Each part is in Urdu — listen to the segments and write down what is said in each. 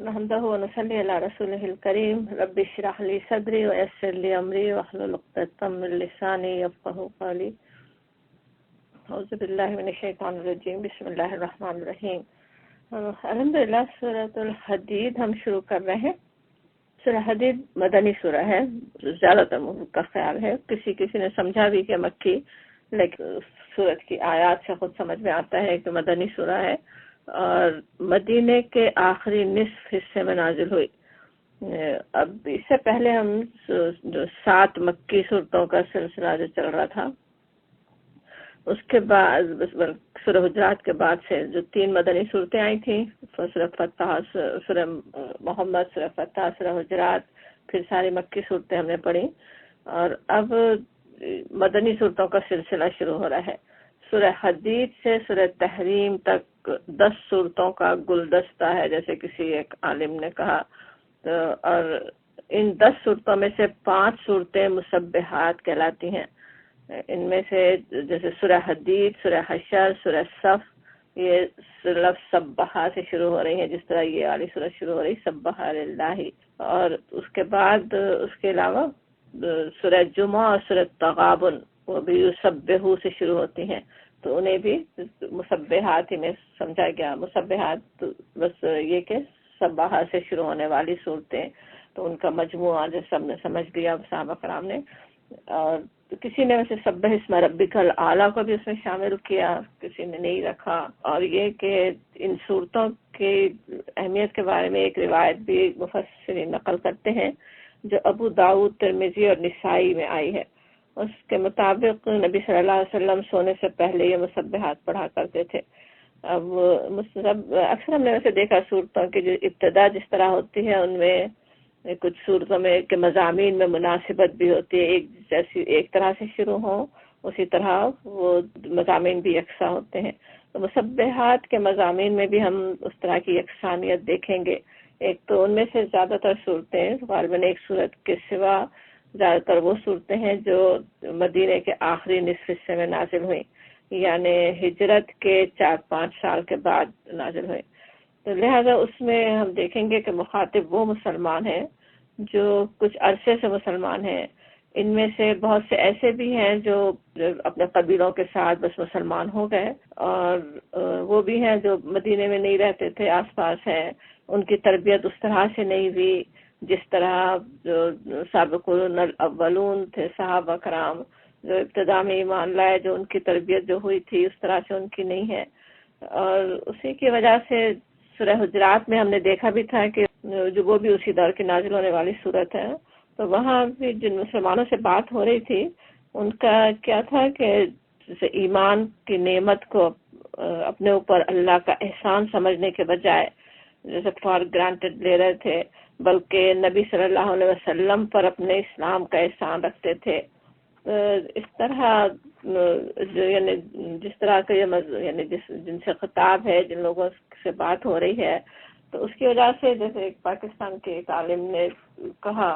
نحمده ونصلي على رسوله الكريم رب اشرح لي صدري ويسر لي أمري واحلل عقدة من لساني يفقهوا قولي اعوذ باللہ من الشیطان الرجیم بسم اللہ الرحمن الرحیم۔ الحمدللہ سورۃ الحدید ہم شروع کر رہے ہیں۔ سورہ حدید مدنی سورہ ہے، زیادہ تر کا خیال ہے، کسی نے سمجھا بھی کہ مکی، لیکن سورت کی آیات سے خود سمجھ میں آتا ہے کہ مدنی سورہ ہے اور مدینے کے آخری نصف حصے میں نازل ہوئی۔ اب اس سے پہلے ہم جو 7 مکی صورتوں کا سلسلہ جو چل رہا تھا، اس کے بعد سورہ حجرات کے بعد سے جو 3 مدنی صورتیں آئی تھیں، سورہ فتح، سورہ محمد، سورہ فتح، سورہ حجرات، پھر ساری مکی صورتیں ہم نے پڑھی، اور اب مدنی صورتوں کا سلسلہ شروع ہو رہا ہے۔ سورہ حدید سے سورہ تحریم تک 10 صورتوں کا گلدستہ ہے، جیسے کسی ایک عالم نے کہا، اور ان 10 صورتوں میں سے 5 صورتیں مسبحات کہلاتی ہیں۔ ان میں سے جیسے سورہ حدید، سورہ حشر، سورہ صف، یہ لفظ سبحہ سے شروع ہو رہی ہیں، جس طرح یہ والی سورہ شروع ہو رہی سبحہ للہ، اور اس کے بعد اس کے علاوہ سورہ جمعہ اور سورہ تغابن وہ بھی یسبحو سے شروع ہوتی ہیں، تو انہیں بھی مسبحات ہی میں سمجھا گیا۔ مسبحات بس یہ کہ سبحہ سے شروع ہونے والی صورتیں، تو ان کا مجموعہ جو سب نے سمجھ لیا صحابہ کرام نے، اور کسی نے ویسے سبح اسم ربک الاعلیٰ کو بھی اس میں شامل کیا، کسی نے نہیں رکھا۔ اور یہ کہ ان صورتوں کی اہمیت کے بارے میں ایک روایت بھی مفسرین نقل کرتے ہیں جو ابو داؤد، ترمذی اور نسائی میں آئی ہے۔ اس کے مطابق نبی صلی اللہ علیہ وسلم سونے سے پہلے یہ مسبحات پڑھا کرتے تھے۔ اب اکثر ہم نے ویسے دیکھا صورتوں کی جو ابتدا جس طرح ہوتی ہے، ان میں کچھ صورتوں میں کہ مضامین میں مناسبت بھی ہوتی ہے، ایک طرح سے شروع ہوں، اسی طرح وہ مضامین بھی یکساں ہوتے ہیں۔ تو مسبحات کے مضامین میں بھی ہم اس طرح کی یکسانیت دیکھیں گے۔ ایک تو ان میں سے زیادہ تر صورتیں غالباً ایک صورت کے سوا زیادہ تر وہ صورتیں ہیں جو مدینے کے آخری نصف حصے میں نازل ہوئیں، یعنی ہجرت کے 4-5 سال کے بعد نازل ہوئے۔ تو لہذا اس میں ہم دیکھیں گے کہ مخاطب وہ مسلمان ہیں جو کچھ عرصے سے مسلمان ہیں۔ ان میں سے بہت سے ایسے بھی ہیں جو اپنے قبیلوں کے ساتھ بس مسلمان ہو گئے، اور وہ بھی ہیں جو مدینے میں نہیں رہتے تھے، آس پاس ہیں، ان کی تربیت اس طرح سے نہیں ہوئی جس طرح جو سابقون الاولون تھے صحابہ کرام جو ابتدا میں ایمان لائے، جو ان کی تربیت جو ہوئی تھی اس طرح سے ان کی نہیں ہے۔ اور اسی کی وجہ سے سورہ حجرات میں ہم نے دیکھا بھی تھا کہ جو وہ بھی اسی دور کی نازل ہونے والی صورت ہے، تو وہاں بھی جن مسلمانوں سے بات ہو رہی تھی ان کا کیا تھا کہ جیسے ایمان کی نعمت کو اپنے اوپر اللہ کا احسان سمجھنے کے بجائے جیسے فار گرانٹڈ لے رہے تھے، بلکہ نبی صلی اللہ علیہ وسلم پر اپنے اسلام کا احسان رکھتے تھے۔ اس طرح یعنی جس طرح کا یعنی جن سے خطاب ہے، جن لوگوں سے بات ہو رہی ہے، تو اس کی وجہ سے جیسے ایک پاکستان کے ایک عالم نے کہا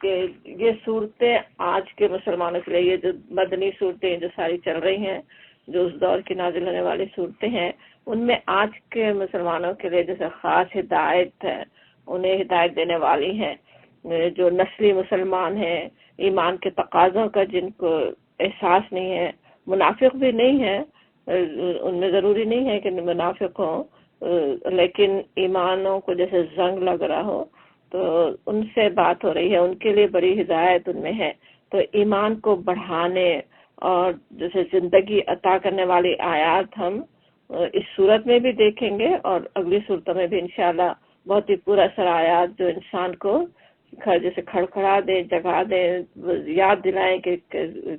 کہ یہ صورتیں آج کے مسلمانوں کے لیے، یہ جو مدنی صورتیں جو ساری چل رہی ہیں، جو اس دور کی نازل ہونے والی صورتیں ہیں، ان میں آج کے مسلمانوں کے لیے جیسے خاص ہدایت ہے، انہیں ہدایت دینے والی ہیں۔ جو نسلی مسلمان ہیں، ایمان کے تقاضوں کا جن کو احساس نہیں ہے، منافق بھی نہیں ہے، ان میں ضروری نہیں ہے کہ منافق ہوں، لیکن ایمانوں کو جیسے زنگ لگ رہا ہو، تو ان سے بات ہو رہی ہے، ان کے لیے بڑی ہدایت ان میں ہے۔ تو ایمان کو بڑھانے اور جیسے زندگی عطا کرنے والی آیات ہم اس صورت میں بھی دیکھیں گے، اور اگلی صورتوں میں بھی انشاءاللہ بہت ہی پورا سر آیات جو انسان کو جیسے کھڑکھڑا دے، جگا دے، یاد دلائیں کہ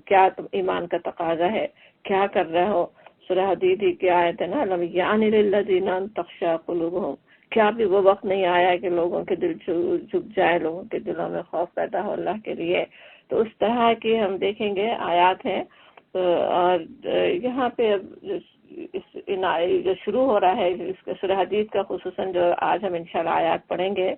کیا تم ایمان کا تقاضا ہے، کیا کر رہے ہو۔ سورہ حدید کی آیت ہے نا، لم یعن للذین ان تخشع قلوبہم، کیا بھی وہ وقت نہیں آیا کہ لوگوں کے دل جھک جائے، لوگوں کے دلوں میں خوف پیدا ہو اللہ کے لیے۔ تو اس طرح کی ہم دیکھیں گے آیات ہیں، اور یہاں پہ جو شروع ہو رہا ہے اس کے سورہ حدید کا، خصوصاً جو آج ہم انشاءاللہ آیات پڑھیں گے،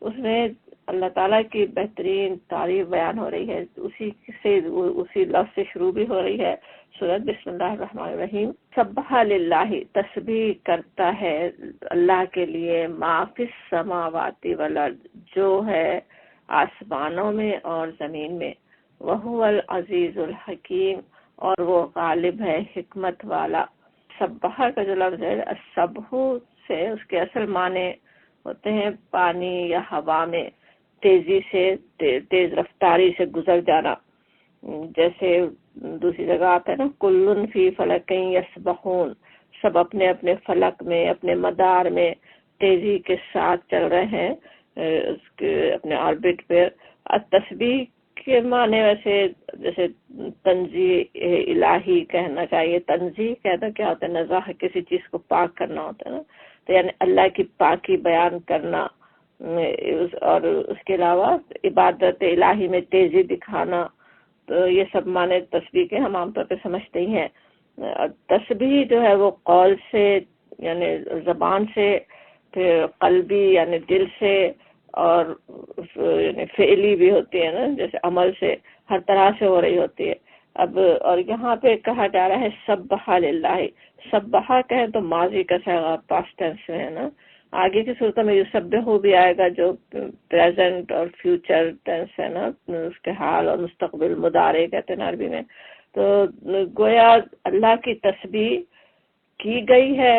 اس میں اللہ تعالیٰ کی بہترین تعریف بیان ہو رہی ہے، اسی لفظ سے شروع بھی ہو رہی ہے سورۃ بسم اللہ الرحمن الرحیم۔ سبح للہ، تسبیح کرتا ہے اللہ کے لیے، ما فی السماوات والارض، جو ہے آسمانوں میں اور زمین میں، وہو العزیز الحکیم، اور وہ غالب ہے حکمت والا۔ سبح کا جو لفظ ہے السبح سے اس کے اصل معنی ہوتے ہیں پانی یا ہوا میں تیزی سے تیز رفتاری سے گزر جانا، جیسے دوسری جگہ آتا ہے نا کلن فی فلک یسبحون، سب اپنے اپنے فلک میں اپنے مدار میں تیزی کے ساتھ چل رہے ہیں اس کے اپنے آربٹ پہ۔ تسبیح کے معنی ویسے جیسے تنزیہ الہی کہنا چاہیے، تنزیہ کہنا کیا ہوتا ہے، نزاہ کسی چیز کو پاک کرنا ہوتا ہے نا، تو یعنی اللہ کی پاکی بیان کرنا، اور اس کے علاوہ عبادت الہی میں تیزی دکھانا، تو یہ سب معنی تسبیح کے ہم عام طور پہ سمجھتے ہی ہیں۔ تسبیح جو ہے وہ قول سے یعنی زبان سے، پھر قلبی یعنی دل سے، اور یعنی فعلی بھی ہوتی ہے نا جیسے عمل سے، ہر طرح سے ہو رہی ہوتی ہے۔ اب اور یہاں پہ کہا جا رہا ہے سبح للہ، سبحہ کہیں تو ماضی کا صیغہ پاسٹ ٹینس میں ہے نا، آگے کی صورتوں میں یسبح بھی آئے گا جو پریزنٹ اور فیوچر ٹینس ہے نا، اس کے حال اور مستقبل مضارع کہتے ہیں عربی میں۔ تو گویا اللہ کی تسبیح کی گئی ہے،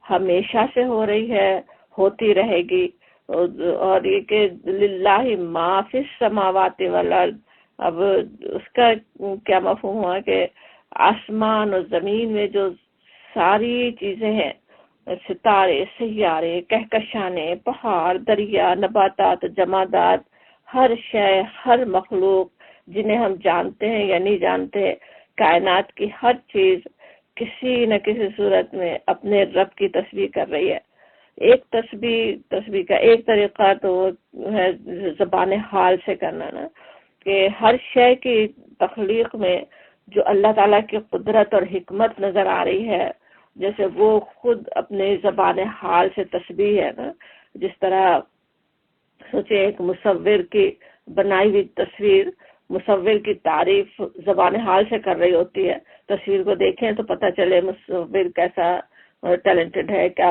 ہمیشہ سے ہو رہی ہے، ہوتی رہے گی، اور یہ کہ للہ ما فی السماوات والارض، اب اس کا کیا مفہوم ہوا کہ آسمان اور زمین میں جو ساری چیزیں ہیں، ستارے، سیارے، کہکشانے، پہاڑ، دریا، نباتات، جمادات، ہر شے، ہر مخلوق جنہیں ہم جانتے ہیں یا نہیں جانتے، کائنات کی ہر چیز کسی نہ کسی صورت میں اپنے رب کی تسبیح کر رہی ہے۔ ایک تسبیح کا ایک طریقہ تو ہے زبان حال سے کرنا نا، کہ ہر شے کی تخلیق میں جو اللہ تعالیٰ کی قدرت اور حکمت نظر آ رہی ہے، جیسے وہ خود اپنے زبان حال سے تسبیح ہے نا، جس طرح سوچے ایک مصور کی بنائی ہوئی تصویر، مصور کی تعریف زبان حال سے کر رہی ہوتی ہے، تصویر کو دیکھیں تو پتہ چلے مصور کیسا ٹیلنٹڈ ہے، کیا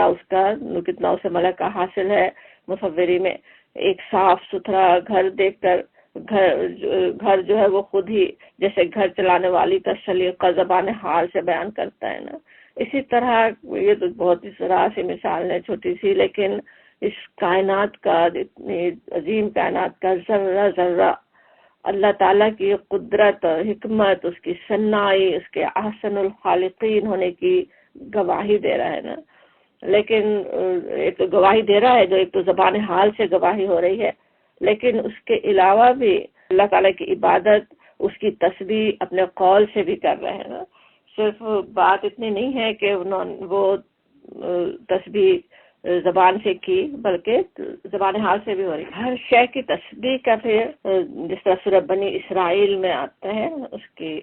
اس کا کتنا اسے ملکہ حاصل ہے مصوری میں۔ ایک صاف ستھرا گھر دیکھ کر گھر جو ہے وہ خود ہی جیسے گھر چلانے والی کا سلیقہ زبان حال سے بیان کرتا ہے نا، اسی طرح یہ تو بہت ہی ذرا سی مثال ہے چھوٹی سی، لیکن اس کائنات کا، اتنی عظیم کائنات کا ذرہ ذرہ اللہ تعالیٰ کی قدرت اور حکمت، اس کی صنائی، اس کے احسن الخالقین ہونے کی گواہی دے رہا ہے نا۔ لیکن ایک تو گواہی دے رہا ہے جو ایک تو زبان حال سے گواہی ہو رہی ہے، لیکن اس کے علاوہ بھی اللہ تعالیٰ کی عبادت، اس کی تسبیح اپنے قول سے بھی کر رہے ہیں نا۔ صرف بات اتنی نہیں ہے کہ وہ تسبیح زبان سے کی، بلکہ زبان حال سے بھی ہو رہی ہے۔ ہر شے کی تسبیح کا پھر جس طرح سورہ بنی اسرائیل میں آتا ہے، اس کی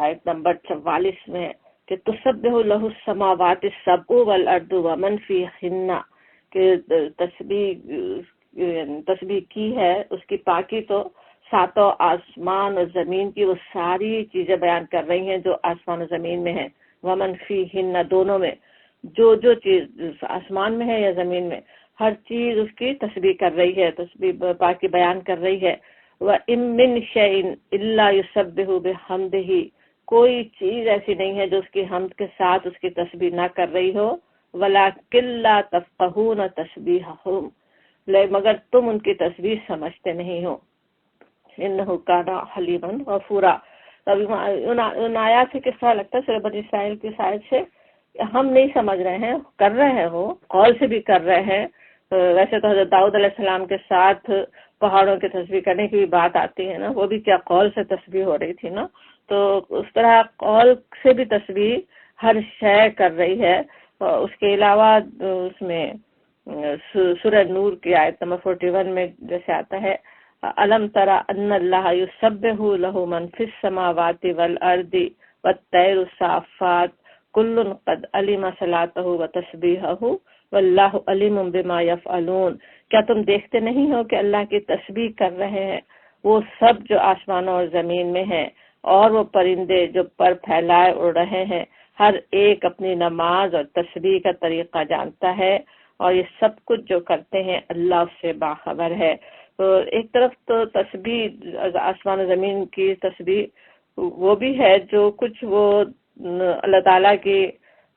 آیت نمبر 44 میں کہ تسبح لہ السماوات السبع والارض ومن فیہن، کہ تسبیح کی ہے، اس کی پاکی تو ساتوں آسمان اور زمین کی وہ ساری چیزیں بیان کر رہی ہیں جو آسمان و زمین میں ہیں، ومن فیہن دونوں میں، جو چیز آسمان میں ہے یا زمین میں، ہر چیز اس کی تسبیح کر رہی ہے، تسبیح پاکی بیان کر رہی ہے۔ وَإِن مِّن شَيْءٍ إِلَّا يُسَبِّحُ بِحَمْدِهِ، کوئی چیز ایسی نہیں ہے جو اس کی حمد کے ساتھ اس کی تسبیح نہ کر رہی ہو، وَلَٰكِن لَّا تَفْقَهُونَ تَسْبِيحَهُمْ، مگر تم ان کی تسبیح سمجھتے نہیں ہو۔ إِنَّهُ كَانَ حَلِيمًا غَفُورًا۔ ان آیات سے کس طرح لگتا ہے سورہ بنی اسرائیل کی آیت سے، ہم نہیں سمجھ رہے ہیں، کر رہے ہیں، وہ قول سے بھی کر رہے ہیں۔ ویسے تو حضرت داؤد علیہ السلام کے ساتھ پہاڑوں کی تسبیح کرنے کی بھی بات آتی ہے نا، وہ بھی کیا قول سے تسبیح ہو رہی تھی نا، تو اس طرح قول سے بھی تسبیح ہر شے کر رہی ہے۔ اس کے علاوہ اس میں سورہ نور کی آیت نمبر 41 میں جیسے آتا ہے أَلَمْ تَرَ أَنَّ اللَّهَ يُسَبِّحُ لَهُ مَنْ فِي السَّمَاوَاتِ وَالْأَرْضِ وَالطَّيْرُ صَافَّاتٍ كُلٌّ قَدْ عَلِمَ صَلَاتَهُ وَتَسْبِيحَهُ واللہ علیم بما یفعلون، کیا تم دیکھتے نہیں ہو کہ اللہ کی تسبیح کر رہے ہیں وہ سب جو آسمانوں اور زمین میں ہیں، اور وہ پرندے جو پر پھیلائے اڑ رہے ہیں، ہر ایک اپنی نماز اور تسبیح کا طریقہ جانتا ہے، اور یہ سب کچھ جو کرتے ہیں اللہ اس سے باخبر ہے۔ تو ایک طرف تو تسبیح آسمان و زمین کی تسبیح وہ بھی ہے جو کچھ وہ اللہ تعالیٰ کی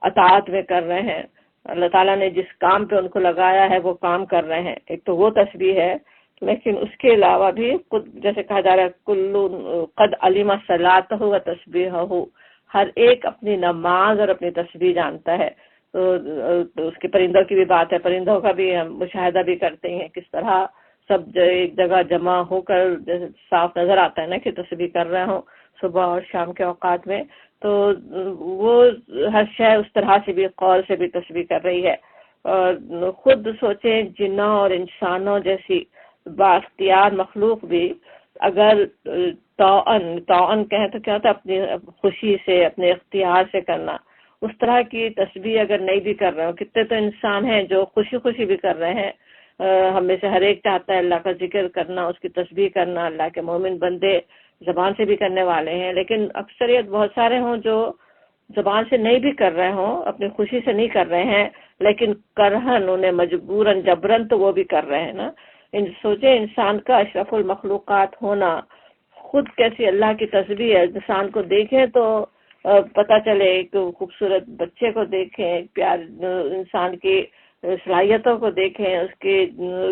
اطاعت میں کر رہے ہیں، اللہ تعالیٰ نے جس کام پہ ان کو لگایا ہے وہ کام کر رہے ہیں، ایک تو وہ تسبیح ہے، لیکن اس کے علاوہ بھی جیسے کہا جا رہا ہے کلو قد علم صلاتہ و تسبیحہ، ہر ایک اپنی نماز اور اپنی تسبیح جانتا ہے۔ تو اس کے پرندوں کی بھی بات ہے، پرندوں کا بھی ہم مشاہدہ بھی کرتے ہیں کس طرح سب ایک جگہ جمع ہو کر صاف نظر آتا ہے نا کہ تسبیح کر رہے ہوں صبح اور شام کے اوقات میں، تو وہ ہر شے اس طرح سے بھی قول سے بھی تسبیح کر رہی ہے۔ اور خود سوچیں جنوں اور انسانوں جیسی بااختیار مخلوق بھی اگر طوعاً کہیں تو کیا ہوتا ہے اپنی خوشی سے اپنے اختیار سے کرنا، اس طرح کی تسبیح اگر نہیں بھی کر رہے ہو، کتنے تو انسان ہیں جو خوشی خوشی بھی کر رہے ہیں، ہم میں سے ہر ایک چاہتا ہے اللہ کا ذکر کرنا، اس کی تسبیح کرنا، اللہ کے مومن بندے زبان سے بھی کرنے والے ہیں، لیکن اکثریت بہت سارے ہوں جو زبان سے نہیں بھی کر رہے ہوں، اپنی خوشی سے نہیں کر رہے ہیں، لیکن کرہن انہیں مجبوراً جبرن تو وہ بھی کر رہے ہیں نا۔ سوچیں انسان کا اشرف المخلوقات ہونا، خود کیسی اللہ کی تسبیح ہے، انسان کو دیکھیں تو پتہ چلے، ایک خوبصورت بچے کو دیکھیں، پیار انسان کی صلاحیتوں کو دیکھیں، اس کے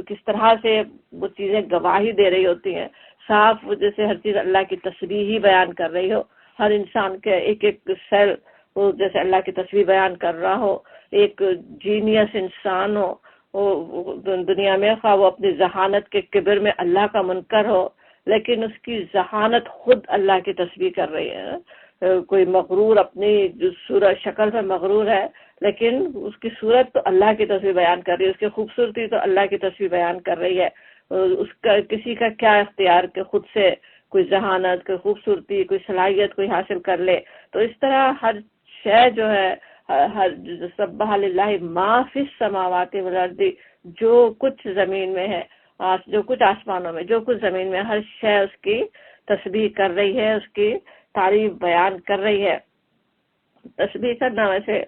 کس طرح سے وہ چیزیں گواہی دے رہی ہوتی ہیں، صاف جیسے ہر چیز اللہ کی تسبیح ہی بیان کر رہی ہو، ہر انسان کے ایک ایک سیل وہ جیسے اللہ کی تسبیح بیان کر رہا ہو، ایک جینیس انسان ہو دنیا میں، خواہ وہ اپنی ذہانت کے کبر میں اللہ کا منکر ہو، لیکن اس کی ذہانت خود اللہ کی تسبیح کر رہی ہے۔ کوئی مغرور اپنی جو صورت شکل پہ مغرور ہے، لیکن اس کی صورت تو اللہ کی تسبیح بیان کر رہی ہے، اس کی خوبصورتی تو اللہ کی تسبیح بیان کر رہی ہے۔ اس کا کسی کا کیا اختیار کہ خود سے کوئی ذہانت، کوئی خوبصورتی، کوئی صلاحیت کوئی حاصل کر لے۔ تو اس طرح ہر شے جو ہے، ہر سبح للہ ما فی السماوات والارض، جو کچھ زمین میں ہے، جو کچھ آسمانوں میں، جو کچھ زمین میں، ہر شے اس کی تسبیح کر رہی ہے، اس کی تعریف بیان کر رہی ہے۔ تسبیح کرنا ویسے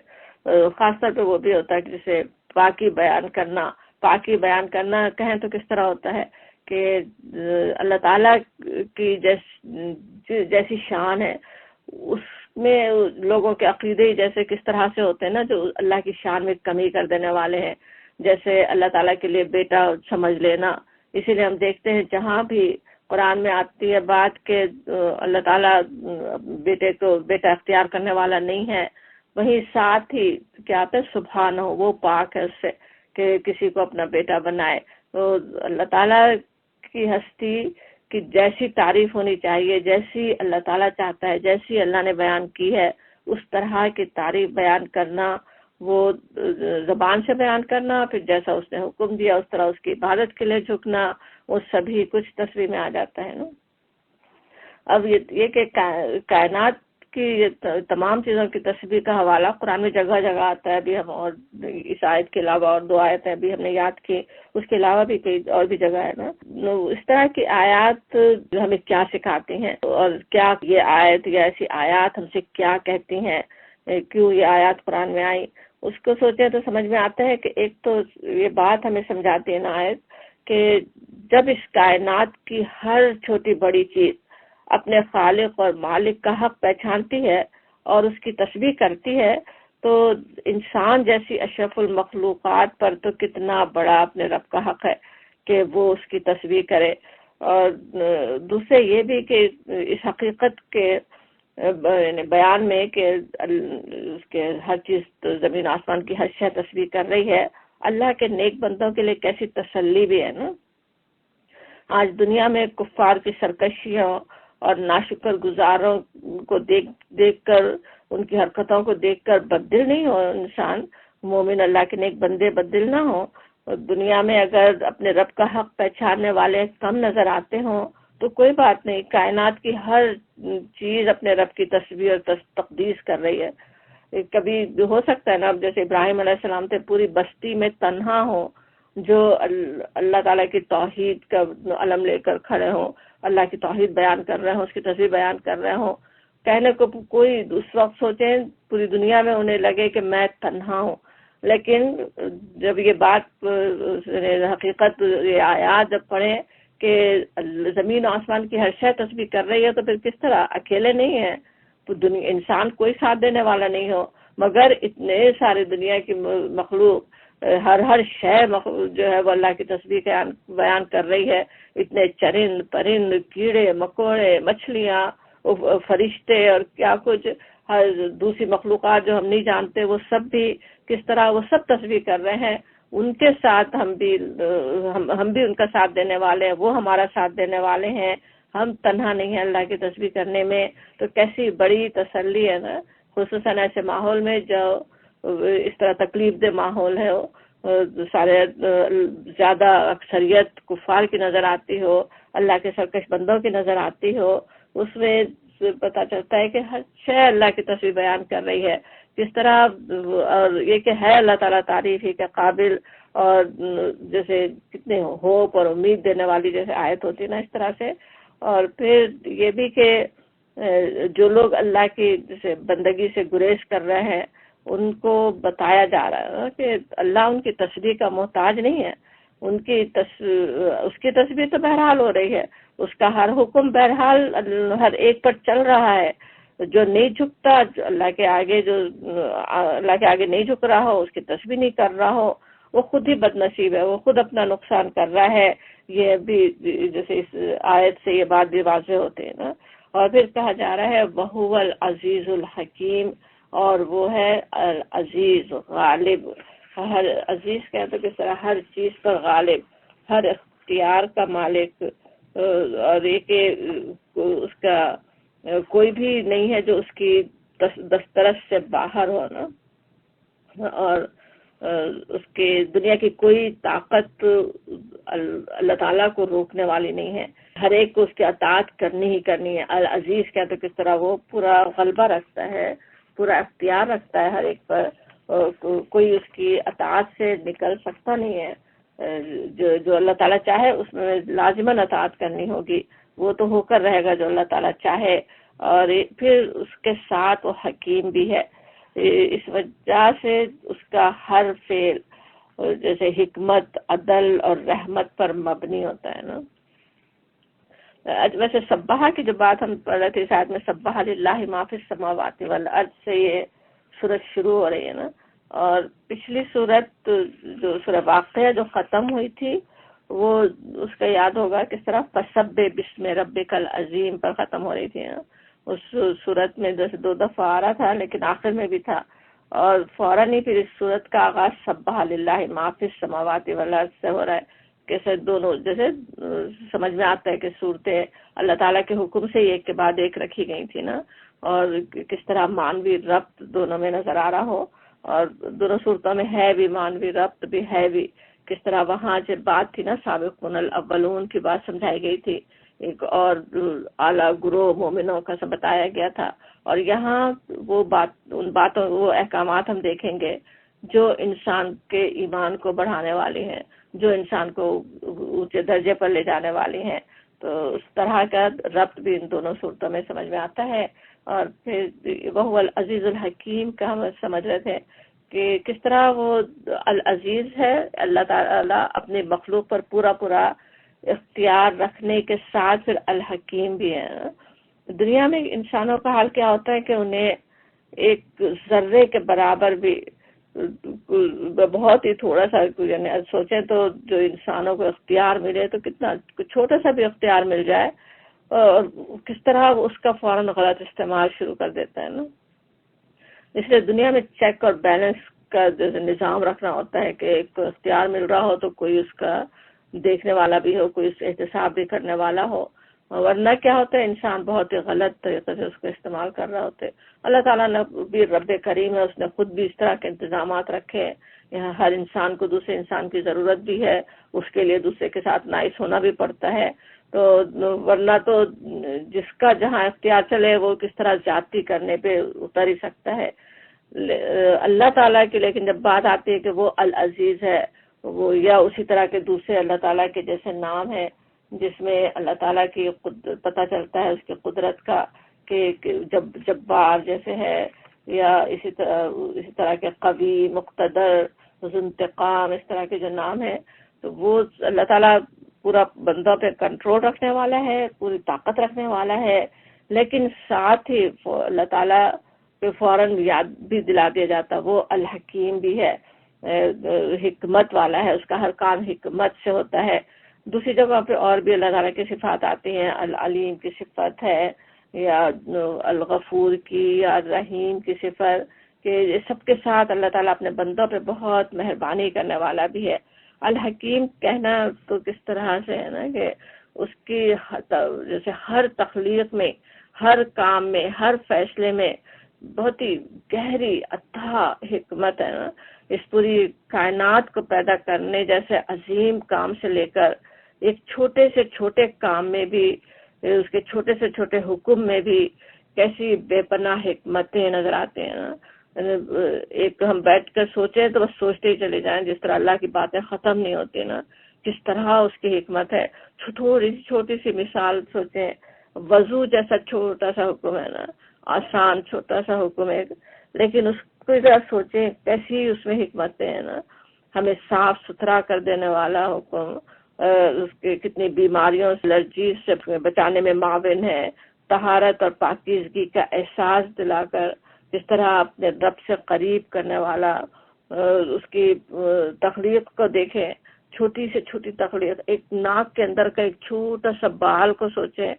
خاص طور پہ وہ بھی ہوتا ہے کہ جسے پاکی بیان کرنا کہیں تو کس طرح ہوتا ہے کہ اللہ تعالیٰ کی جیسی شان ہے، اس میں لوگوں کے عقیدے جیسے کس طرح سے ہوتے ہیں نا، جو اللہ کی شان میں کمی کر دینے والے ہیں، جیسے اللہ تعالیٰ کے لیے بیٹا سمجھ لینا۔ اسی لیے ہم دیکھتے ہیں جہاں بھی قرآن میں آتی ہے بات کہ اللہ تعالیٰ بیٹے کو بیٹا اختیار کرنے والا نہیں ہے، وہیں ساتھ ہی کیا آتا ہے سبحانہ، وہ پاک ہے اس سے کہ کسی کو اپنا بیٹا بنائے۔ تو اللہ تعالیٰ کی ہستی کی جیسی تعریف ہونی چاہیے، جیسی اللہ تعالیٰ چاہتا ہے، جیسی اللہ نے بیان کی ہے، اس طرح کی تعریف بیان کرنا، وہ زبان سے بیان کرنا، پھر جیسا اس نے حکم دیا اس طرح اس کی عبادت کے لیے جھکنا، وہ سبھی کچھ تسبیح میں آ جاتا ہے نا۔ اب یہ کہ کائنات کی تمام چیزوں کی تسبیح کا حوالہ قرآن میں جگہ جگہ آتا ہے، ابھی ہم اور اس آیت کے علاوہ اور 2 آیتیں ابھی ہم نے یاد کی، اس کے علاوہ بھی کئی اور بھی جگہ ہے نا۔ اس طرح کی آیات ہمیں کیا سکھاتی ہیں، اور کیا یہ آیت یا ایسی آیات ہم سے کیا کہتی ہیں، کیوں یہ آیات قرآن میں آئی، اس کو سوچیں تو سمجھ میں آتا ہے کہ ایک تو یہ بات ہمیں سمجھاتی ہے نا آیت کہ جب اس کائنات کی ہر چھوٹی بڑی چیز اپنے خالق اور مالک کا حق پہچانتی ہے اور اس کی تسبیح کرتی ہے، تو انسان جیسی اشرف المخلوقات پر تو کتنا بڑا اپنے رب کا حق ہے کہ وہ اس کی تسبیح کرے۔ اور دوسرے یہ بھی کہ اس حقیقت کے بیان میں کہ اس کے ہر چیز زمین آسمان کی ہر شے تسبیح کر رہی ہے، اللہ کے نیک بندوں کے لیے کیسی تسلی بھی ہے نا۔ آج دنیا میں کفار کی سرکشیوں اور ناشکر گزاروں کو دیکھ کر، ان کی حرکتوں کو دیکھ کر بددل نہیں ہو انسان، مومن اللہ کے نیک بندے بددل نہ ہو۔ دنیا میں اگر اپنے رب کا حق پہچاننے والے کم نظر آتے ہوں تو کوئی بات نہیں، کائنات کی ہر چیز اپنے رب کی تسبیح اور تقدیس کر رہی ہے۔ کبھی ہو سکتا ہے نا، اب جیسے ابراہیم علیہ السلام تھے، پوری بستی میں تنہا ہوں، جو اللہ تعالیٰ کی توحید کا علم لے کر کھڑے ہوں، اللہ کی توحید بیان کر رہے ہوں، اس کی تصویر بیان کر رہے ہوں، کہنے کو کوئی اس وقت سوچیں پوری دنیا میں انہیں لگے کہ میں تنہا ہوں، لیکن جب یہ بات حقیقت، یہ آیات جب پڑھیں کہ زمین و آسمان کی ہر شے تسبیح کر رہی ہے، تو پھر کس طرح اکیلے نہیں ہیں، تو انسان کوئی ساتھ دینے والا نہیں ہو، مگر اتنے سارے دنیا کی مخلوق، ہر شے جو ہے وہ اللہ کی تسبیح بیان کر رہی ہے، اتنے چرند پرند، کیڑے مکوڑے، مچھلیاں، فرشتے اور کیا کچھ، ہر دوسری مخلوقات جو ہم نہیں جانتے، وہ سب بھی کس طرح وہ سب تسبیح کر رہے ہیں، ان کے ساتھ ہم بھی ان کا ساتھ دینے والے ہیں، وہ ہمارا ساتھ دینے والے ہیں، ہم تنہا نہیں ہیں اللہ کی تسبیح کرنے میں۔ تو کیسی بڑی تسلی ہے نا، خصوصاً ایسے ماحول میں جو اس طرح تکلیف دہ ماحول ہے، سارے زیادہ اکثریت کفار کی نظر آتی ہو، اللہ کے سرکش بندوں کی نظر آتی ہو، اس میں پتہ چلتا ہے کہ ہر شے اللہ کی تسبیح بیان کر رہی ہے، کس طرح، اور یہ کہ ہے اللہ تعالیٰ تعریف ہی کے قابل، اور جیسے کتنے ہوپ اور امید دینے والی جیسے آیت ہوتی ہے نا، اس طرح سے۔ اور پھر یہ بھی کہ جو لوگ اللہ کی جیسے بندگی سے گریز کر رہے ہیں، ان کو بتایا جا رہا ہے کہ اللہ ان کی تسبیح کا محتاج نہیں ہے، اس کی تسبیح تو بہرحال ہو رہی ہے، اس کا ہر حکم بہرحال ہر ایک پر چل رہا ہے، جو نہیں جھکتا، جو اللہ کے آگے نہیں جھک رہا ہو، اس کی تسبیح نہیں کر رہا ہو، وہ خود ہی بد نصیب ہے، وہ خود اپنا نقصان کر رہا ہے۔ یہ بھی جیسے اس آیت سے یہ بات بھی واضح ہوتے ہیں نا۔ اور پھر کہا جا رہا ہے وَهُوَ الْعَزِيزُ الْحَكِيمُ، اور وہ ہے العزیز غالب، ہر عزیز کہتے کس طرح ہر چیز پر غالب، ہر اختیار کا مالک، اور یہ کہ اس کا کوئی بھی نہیں ہے جو اس کی دسترس سے باہر ہو نا، اور اس کے دنیا کی کوئی طاقت اللہ تعالیٰ کو روکنے والی نہیں ہے، ہر ایک کو اس کی اطاعت کرنی ہی کرنی ہے۔ العزیز کہتے کس طرح وہ پورا غلبہ رکھتا ہے، پورا اختیار رکھتا ہے ہر ایک پر، کوئی اس کی اطاعت سے نکل سکتا نہیں ہے، جو اللہ تعالیٰ چاہے اس میں لازماً اطاعت کرنی ہوگی، وہ تو ہو کر رہے گا جو اللہ تعالیٰ چاہے۔ اور پھر اس کے ساتھ وہ حکیم بھی ہے، اس وجہ سے اس کا ہر فعل جیسے حکمت، عدل اور رحمت پر مبنی ہوتا ہے نا۔ ویسے سبحہ کی جو بات ہم پڑھ رہے تھے اس آیت میں، سبحہ للہ ما فی السماوات والارض سے یہ سورت شروع ہو رہی ہے نا، اور پچھلی سورت جو سورہ واقعہ جو ختم ہوئی تھی، وہ اس کا یاد ہوگا کس طرح فسبح بسم ربک العظیم پر ختم ہو رہی تھی نا۔ اس صورت میں جیسے 2 دفعہ آ رہا تھا لیکن آخر میں بھی تھا، اور فوراً ہی پھر اس صورت کا آغاز سبحہ للہ ما فی السماوات والارض سے ہو رہا ہے، کیسے دونوں جیسے سمجھ میں آتا ہے کہ صورتیں اللہ تعالیٰ کے حکم سے ایک کے بعد ایک رکھی گئی تھی نا، اور کس طرح مانوی ربط دونوں میں نظر آ رہا ہو، اور دونوں صورتوں میں ہے بھی مانوی ربط بھی ہے بھی، کس طرح وہاں جو بات تھی نا سابقون الاولون کی بات سمجھائی گئی تھی، ایک اور اعلیٰ گروہ مومنوں کا سب بتایا گیا تھا، اور یہاں وہ ان باتوں وہ احکامات ہم دیکھیں گے جو انسان کے ایمان کو بڑھانے والی ہیں، جو انسان کو اونچے درجے پر لے جانے والی ہیں۔ تو اس طرح کا ربط بھی ان دونوں صورتوں میں سمجھ میں آتا ہے۔ اور پھر وہ العزیز الحکیم کا ہم سمجھ رہے تھے کہ کس طرح وہ العزیز ہے، اللہ تعالیٰ اپنی مخلوق پر پورا اختیار رکھنے کے ساتھ پھر الحکیم بھی ہے۔ دنیا میں انسانوں کا حال کیا ہوتا ہے کہ انہیں ایک ذرے کے برابر بھی، بہت ہی تھوڑا سا یعنی سوچیں تو جو انسانوں کو اختیار ملے تو کتنا چھوٹا سا بھی اختیار مل جائے، اور کس طرح اس کا فوراً غلط استعمال شروع کر دیتا ہے نا۔ اس لیے دنیا میں چیک اور بیلنس کا جیسے نظام رکھنا ہوتا ہے کہ ایک کو اختیار مل رہا ہو تو کوئی اس کا دیکھنے والا بھی ہو، کوئی اس احتساب بھی کرنے والا ہو، ورنہ کیا ہوتا ہے انسان بہت ہی غلط طریقے سے اس کو استعمال کر رہا ہوتے۔ اللہ تعالیٰ نے بھی رب کریم ہے، اس نے خود بھی اس طرح کے انتظامات رکھے ہیں، یہاں ہر انسان کو دوسرے انسان کی ضرورت بھی ہے، اس کے لیے دوسرے کے ساتھ نائس ہونا بھی پڑتا ہے، تو ورنہ تو جس کا جہاں اختیار چلے وہ کس طرح زیادتی کرنے پہ اتر ہی سکتا ہے۔ اللہ تعالیٰ کی لیکن جب بات آتی ہے کہ وہ العزیز ہے، وہ یا اسی طرح کے دوسرے اللہ تعالیٰ کے جیسے نام ہے جس میں اللہ تعالیٰ کی پتہ چلتا ہے اس کی قدرت کا، کہ جب جبار جیسے ہے، یا اسی طرح کے قوی، مقتدر، ذو انتقام، اس طرح کے جو نام ہیں، تو وہ اللہ تعالیٰ پورا بندوں پہ کنٹرول رکھنے والا ہے، پوری طاقت رکھنے والا ہے، لیکن ساتھ ہی اللہ تعالیٰ پہ فوراً یاد بھی دلا دیا جاتا، وہ الحکیم بھی ہے، حکمت والا ہے، اس کا ہر کام حکمت سے ہوتا ہے۔ دوسری جگہ پہ اور بھی اللہ تعالیٰ کی صفات آتی ہیں، العلیم کی صفت ہے، یا الغفور کی، یا الرحیم کی صفت، کہ سب کے ساتھ اللہ تعالیٰ اپنے بندوں پہ بہت مہربانی کرنے والا بھی ہے۔ الحکیم کہنا تو کس طرح سے ہے نا کہ اس کی جیسے ہر تخلیق میں، ہر کام میں، ہر فیصلے میں بہت ہی گہری اتھا حکمت ہے نا۔ اس پوری کائنات کو پیدا کرنے جیسے عظیم کام سے لے کر ایک چھوٹے سے چھوٹے کام میں بھی، اس کے چھوٹے سے چھوٹے حکم میں بھی کیسی بے پناہ حکمتیں نظر آتے ہیں نا۔ ایک ہم بیٹھ کر سوچیں تو بس سوچتے ہی چلے جائیں، جس طرح اللہ کی باتیں ختم نہیں ہوتی نا، کس طرح اس کی حکمت ہے۔ تھوڑی چھوٹی سی مثال سوچیں، وضو جیسا چھوٹا سا حکم ہے نا، آسان چھوٹا سا حکم ہے، لیکن اس کو ذرا سوچیں کیسی اس میں حکمتیں ہیں نا۔ ہمیں صاف ستھرا کر دینے والا حکم، اس کے کتنی بیماریوں سے، الرجی سے بچانے میں معاون ہے، طہارت اور پاکیزگی کا احساس دلا کر جس طرح اپنے رب سے قریب کرنے والا، اس کی تخلیق کو دیکھیں، چھوٹی سے چھوٹی تخلیق، ایک ناک کے اندر کا ایک چھوٹا سا بال کو سوچیں،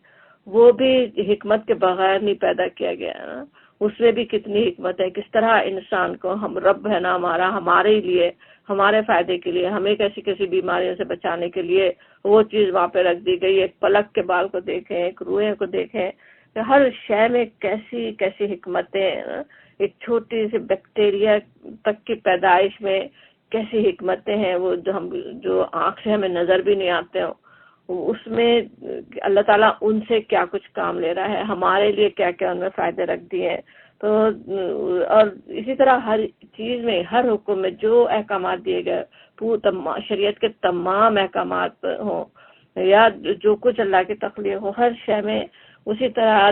وہ بھی حکمت کے بغیر نہیں پیدا کیا گیا ہے نا۔ اس میں بھی کتنی حکمت ہے، کس طرح انسان کو ہم رب ہے نا ہمارا، ہمارے لیے، ہمارے فائدے کے لیے، ہمیں کیسی کیسی بیماریوں سے بچانے کے لیے وہ چیز وہاں پہ رکھ دی گئی۔ ایک پلک کے بال کو دیکھیں، ایک روئے کو دیکھیں، ہر شے میں کیسی کیسی حکمتیں ہیں نا۔ ایک چھوٹی سی بیکٹیریا تک کی پیدائش میں کیسی حکمتیں ہیں، وہ جو آنکھ سے ہمیں نظر بھی نہیں آتے ہوں، اس میں اللہ تعالیٰ ان سے کیا کچھ کام لے رہا ہے، ہمارے لیے کیا کیا ان میں فائدے رکھ دیے ہیں۔ تو اور اسی طرح ہر چیز میں، ہر حکم میں جو احکامات دیے گئے، شریعت کے تمام احکامات ہوں یا جو کچھ اللہ کی تخلیق ہو، ہر شے میں اسی طرح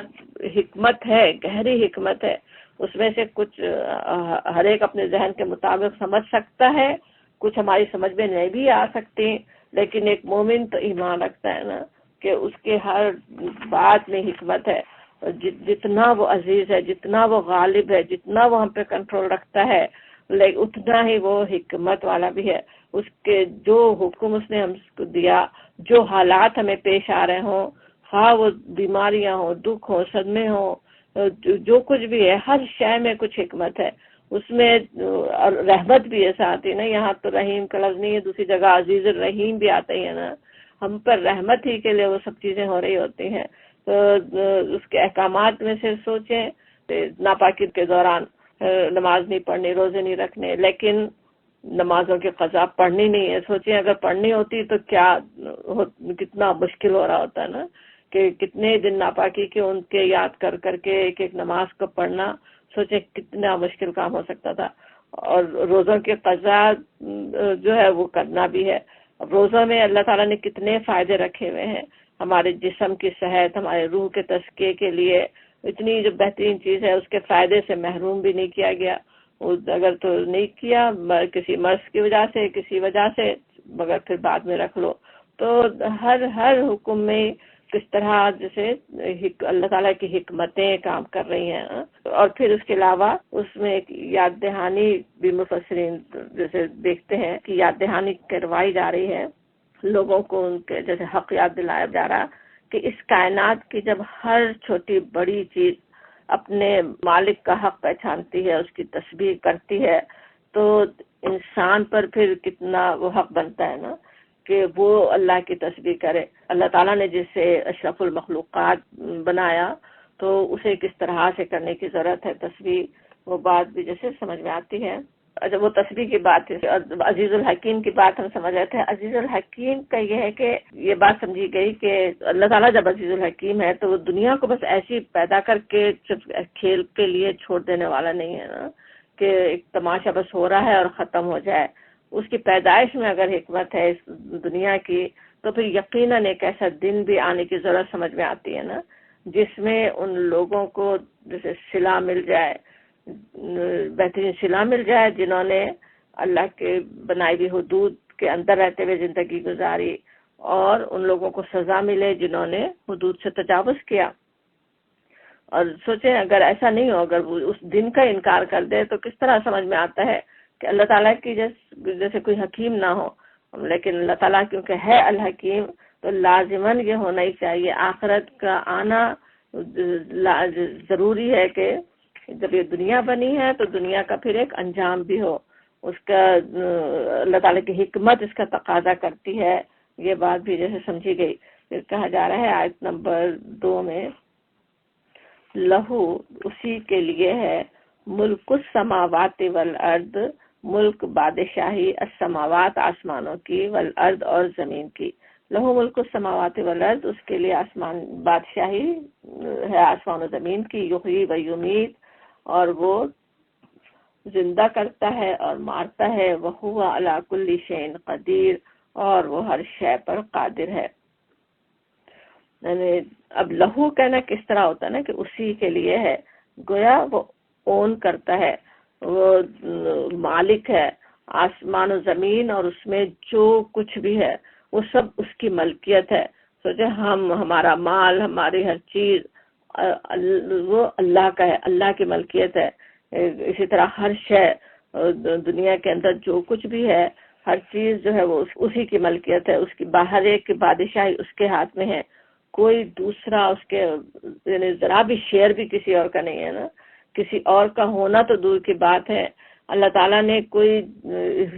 حکمت ہے، گہری حکمت ہے۔ اس میں سے کچھ ہر ایک اپنے ذہن کے مطابق سمجھ سکتا ہے، کچھ ہماری سمجھ میں نہیں بھی آ سکتی، لیکن ایک مومن تو ایمان رکھتا ہے نا کہ اس کے ہر بات میں حکمت ہے۔ جتنا وہ عزیز ہے، جتنا وہ غالب ہے، جتنا وہ ہم پہ کنٹرول رکھتا ہے، اتنا ہی وہ حکمت والا بھی ہے۔ اس کے جو حکم اس نے ہم کو دیا، جو حالات ہمیں پیش آ رہے ہوں، خواہ وہ بیماریاں ہوں، دکھ ہوں، صدمے ہوں، جو کچھ بھی ہے، ہر شے میں کچھ حکمت ہے۔ اس میں رحمت بھی ہے ساتھ ہی نا، یہاں تو رحیم کا لفظ نہیں ہے، دوسری جگہ عزیز الرحیم بھی آتا ہی ہے نا۔ ہم پر رحمت ہی کے لیے وہ سب چیزیں ہو رہی ہوتی ہیں۔ تو اس کے احکامات میں سے سوچیں، ناپاکی کے دوران نماز نہیں پڑھنی، روزے نہیں رکھنے، لیکن نمازوں کی قضا پڑھنی نہیں ہے۔ سوچیں اگر پڑھنی ہوتی تو کتنا مشکل ہو رہا ہوتا ہے نا، کہ کتنے دن ناپاکی کے ان کے یاد کر کر کے ایک ایک نماز کو پڑھنا، سوچیں کتنا مشکل کام ہو سکتا تھا۔ اور روزوں کی قضا جو ہے وہ کرنا بھی ہے۔ روزوں میں اللہ تعالیٰ نے کتنے فائدے رکھے ہوئے ہیں، ہمارے جسم کی صحت، ہمارے روح کے تزکیے کے لیے اتنی جو بہترین چیز ہے، اس کے فائدے سے محروم بھی نہیں کیا گیا۔ اگر تو نہیں کیا کسی مرض کی وجہ سے، کسی وجہ سے، مگر پھر بعد میں رکھ لو۔ تو ہر حکم میں کس طرح جیسے اللہ تعالیٰ کی حکمتیں کام کر رہی ہیں۔ اور پھر اس کے علاوہ اس میں ایک یاد دہانی بھی مفسرین جیسے دیکھتے ہیں کہ یاد دہانی کروائی جا رہی ہے لوگوں کو، ان کے جیسے حق یاد دلایا جا رہا کہ اس کائنات کی جب ہر چھوٹی بڑی چیز اپنے مالک کا حق پہچانتی ہے، اس کی تسبیح کرتی ہے، تو انسان پر پھر کتنا وہ حق بنتا ہے نا کہ وہ اللہ کی تسبیح کرے۔ اللہ تعالیٰ نے جسے اشرف المخلوقات بنایا تو اسے کس طرح سے کرنے کی ضرورت ہے تسبیح، وہ بات بھی جیسے سمجھ میں آتی ہے۔ اچھا، وہ تسبیح کی بات ہے، عزیز الحکیم کی بات ہم سمجھ رہے تھے۔ عزیز الحکیم کا یہ ہے کہ یہ بات سمجھی گئی کہ اللہ تعالیٰ جب عزیز الحکیم ہے تو وہ دنیا کو بس ایسی پیدا کر کے کھیل کے لیے چھوڑ دینے والا نہیں ہے نا، کہ ایک تماشا بس ہو رہا ہے اور ختم ہو جائے. اس کی پیدائش میں اگر حکمت ہے اس دنیا کی تو پھر یقیناً ایک ایسا دن بھی آنے کی ضرورت سمجھ میں آتی ہے نا جس میں ان لوگوں کو جیسے صلہ مل جائے، بہترین صلہ مل جائے جنہوں نے اللہ کے بنائی ہوئی حدود کے اندر رہتے ہوئے زندگی گزاری، اور ان لوگوں کو سزا ملے جنہوں نے حدود سے تجاوز کیا. اور سوچیں اگر ایسا نہیں ہو، اگر وہ اس دن کا انکار کر دے تو کس طرح سمجھ میں آتا ہے کہ اللہ تعالیٰ کی جیسے کوئی حکیم نہ ہو. لیکن اللہ تعالیٰ کیونکہ ہے الحکیم تو لازماً یہ ہونا ہی چاہیے، آخرت کا آنا ضروری ہے کہ جب یہ دنیا بنی ہے تو دنیا کا پھر ایک انجام بھی ہو. اس کا اللہ تعالیٰ کی حکمت اس کا تقاضا کرتی ہے. یہ بات بھی جیسے سمجھی گئی. پھر کہا جا رہا ہے آیت نمبر 2 میں، لہو اسی کے لیے ہے ملک السماوات والارض، ملک بادشاہی السماوات آسمانوں کی، والارض اور زمین کی. لہو ملک السماوات والارض، اس کے لیے آسمان بادشاہی ہے آسمان و زمین کی. یحیی و یمیت، اور وہ زندہ کرتا ہے اور مارتا ہے. وہو علی کل شیء قدیر، اور وہ ہر شے پر قادر ہے. یعنی اب لہو کہنا کس طرح ہوتا ہے نا کہ اسی کے لیے ہے، گویا وہ اون کرتا ہے، وہ مالک ہے آسمان و زمین، اور اس میں جو کچھ بھی ہے وہ سب اس کی ملکیت ہے. سوچے ہمارا مال، ہماری ہر چیز وہ اللہ کا ہے، اللہ کی ملکیت ہے. اسی طرح ہر شے دنیا کے اندر جو کچھ بھی ہے، ہر چیز جو ہے وہ اسی کی ملکیت ہے. اس کی باہر ایک بادشاہی اس کے ہاتھ میں ہے، کوئی دوسرا اس کے یعنی ذرا بھی شیئر بھی کسی اور کا نہیں ہے نا. کسی اور کا ہونا تو دور کی بات ہے، اللہ تعالیٰ نے کوئی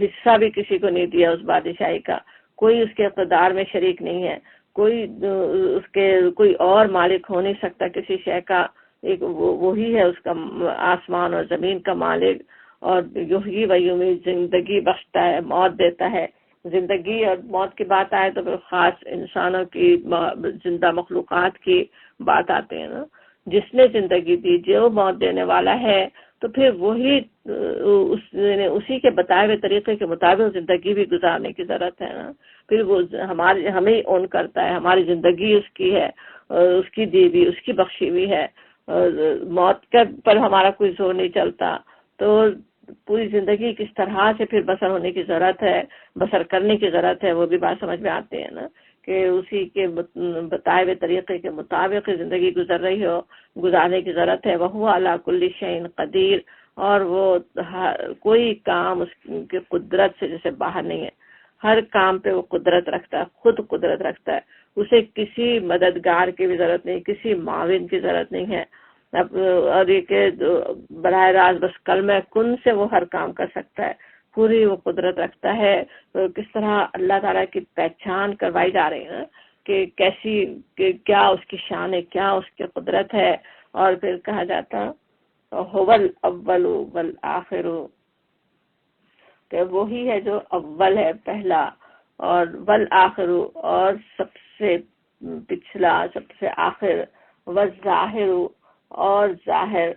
حصہ بھی کسی کو نہیں دیا اس بادشاہی کا. کوئی اس کے اقتدار میں شریک نہیں ہے، کوئی اور مالک ہو نہیں سکتا کسی شے کا. ایک وہی ہے اس کا آسمان اور زمین کا مالک. اور یحیی و یمیت، زندگی بخشتا ہے، موت دیتا ہے. زندگی اور موت کی بات آئے تو پھر خاص انسانوں کی، زندہ مخلوقات کی بات آتے ہیں نا. جس نے زندگی دی، جو موت دینے والا ہے، تو پھر وہی اسی کے بتائے ہوئے طریقے کے مطابق زندگی بھی گزارنے کی ضرورت ہے نا. پھر وہ ہمیں ہی اون کرتا ہے، ہماری زندگی اس کی ہے، اس کی دی بھی، اس کی بخشی ہوئی ہے. موت پر ہمارا کوئی زور نہیں چلتا. تو پوری زندگی کس طرح سے پھر بسر ہونے کی ضرورت ہے، بسر کرنے کی ضرورت ہے، وہ بھی بات سمجھ میں آتے ہیں نا کہ اسی کے بتائے ہوئے طریقے کے مطابق زندگی گزر رہی ہو، گزارنے کی ضرورت ہے. وہو علی کل شیء قدیر، اور وہ کوئی کام اس کی قدرت سے جیسے باہر نہیں ہے. ہر کام پہ وہ قدرت رکھتا ہے، خود قدرت رکھتا ہے. اسے کسی مددگار کی بھی ضرورت نہیں، کسی معاون کی ضرورت نہیں ہے. اور یہ کہ براہ راست بس کلمہ کن سے وہ ہر کام کر سکتا ہے. پوری وہ قدرت رکھتا ہے. کس طرح اللہ تعالیٰ کی پہچان کروائی جا رہی ہے کہ کیسی، کہ کیا اس کی شان ہے، کیا اس کی قدرت ہے. اور پھر کہا جاتا هو الاول والآخر، کہ وہی ہے جو اول ہے، پہلا، اور والآخر، اور سب سے پچھلا، سب سے آخر، والظاہر، اور ظاہر،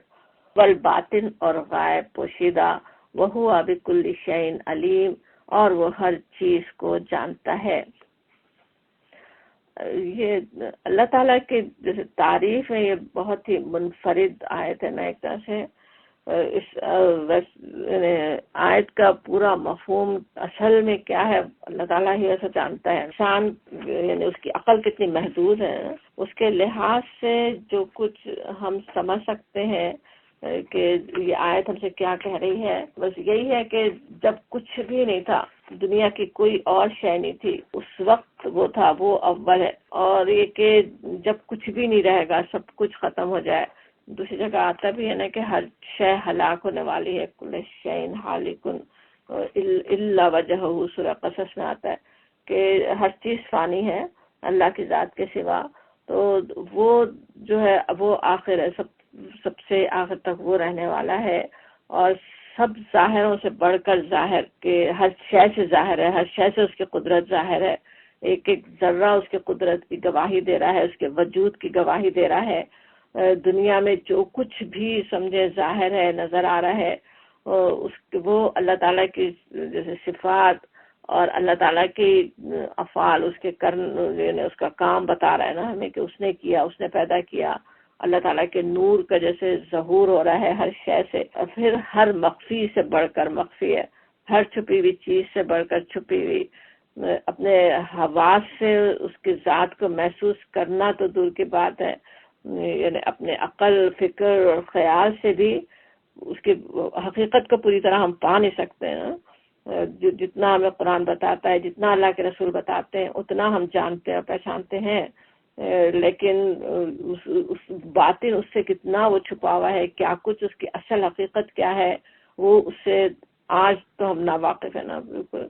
والباطن، اور غائب پوشیدہ. وہو بکل شیء علیم، اور وہ ہر چیز کو جانتا ہے. یہ اللہ تعالیٰ کی جیسے تعریف ہے، یہ بہت ہی منفرد آیت ہے نا ایک طرح سے. اس آیت کا پورا مفہوم اصل میں کیا ہے اللہ تعالیٰ ہی ایسا جانتا ہے. انسان یعنی اس کی عقل کتنی محدود ہے، اس کے لحاظ سے جو کچھ ہم سمجھ سکتے ہیں کہ یہ آیت ہم سے کیا کہہ رہی ہے، بس یہی ہے کہ جب کچھ بھی نہیں تھا، دنیا کی کوئی اور شے نہیں تھی، اس وقت وہ تھا، وہ اول ہے. اور یہ کہ جب کچھ بھی نہیں رہے گا، سب کچھ ختم ہو جائے. دوسری جگہ آتا بھی ہے نا کہ ہر شے ہلاک ہونے والی ہے، کل شیء ہالک الا وجہہ. سورہ قصص میں آتا ہے کہ ہر چیز فانی ہے اللہ کی ذات کے سوا. تو وہ جو ہے وہ آخر ہے، سب سے آخر تک وہ رہنے والا ہے، اور سب ظاہروں سے بڑھ کر ظاہر، کہ ہر شے سے ظاہر ہے، ہر شے سے اس کی قدرت ظاہر ہے. ایک ایک ذرہ اس کے قدرت کی گواہی دے رہا ہے، اس کے وجود کی گواہی دے رہا ہے. دنیا میں جو کچھ بھی سمجھے ظاہر ہے، نظر آ رہا ہے، وہ اللہ تعالیٰ کی جیسے صفات اور اللہ تعالیٰ کی افعال، اس کے یعنی اس کا کام بتا رہا ہے نا ہمیں کہ اس نے کیا، اس نے پیدا کیا. اللہ تعالیٰ کے نور کا جیسے ظہور ہو رہا ہے ہر شے سے، اور پھر ہر مخفی سے بڑھ کر مخفی ہے، ہر چھپی ہوئی چیز سے بڑھ کر چھپی ہوئی. اپنے حواس سے اس کی ذات کو محسوس کرنا تو دور کی بات ہے، یعنی اپنے عقل، فکر اور خیال سے بھی اس کی حقیقت کو پوری طرح ہم پا نہیں سکتے ہیں. جتنا ہمیں قرآن بتاتا ہے، جتنا اللہ کے رسول بتاتے ہیں، اتنا ہم جانتے ہیں اور پہچانتے ہیں، لیکن اس باطن اس سے کتنا وہ چھپا ہوا ہے، کیا کچھ اس کی اصل حقیقت کیا ہے، وہ اس سے آج تو ہم ناواقف ہیں نا بالکل.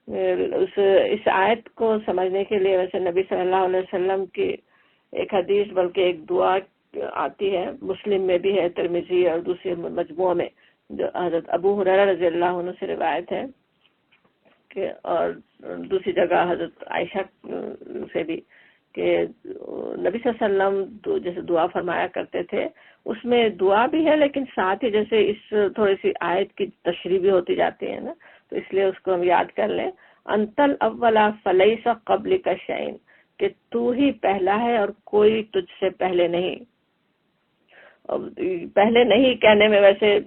اس آیت کو سمجھنے کے لیے ویسے نبی صلی اللہ علیہ وسلم کی ایک حدیث بلکہ ایک دعا آتی ہے، مسلم میں بھی ہے، ترمذی اور دوسرے مجموعہ میں، جو حضرت ابو ہریرہ رضی اللہ عنہ سے روایت ہے کہ، اور دوسری جگہ حضرت عائشہ سے بھی، کہ نبی صلی اللہ علیہ وسلم جیسے دعا فرمایا کرتے تھے، اس میں دعا بھی ہے لیکن ساتھ ہی جیسے اس تھوڑی سی آیت کی تشریح بھی ہوتی جاتی ہے نا، تو اس لیے اس کو ہم یاد کر لیں. انتل اولا فلیس قبلک شیء، کہ تو ہی پہلا ہے اور کوئی تجھ سے پہلے نہیں. پہلے نہیں کہنے میں ویسے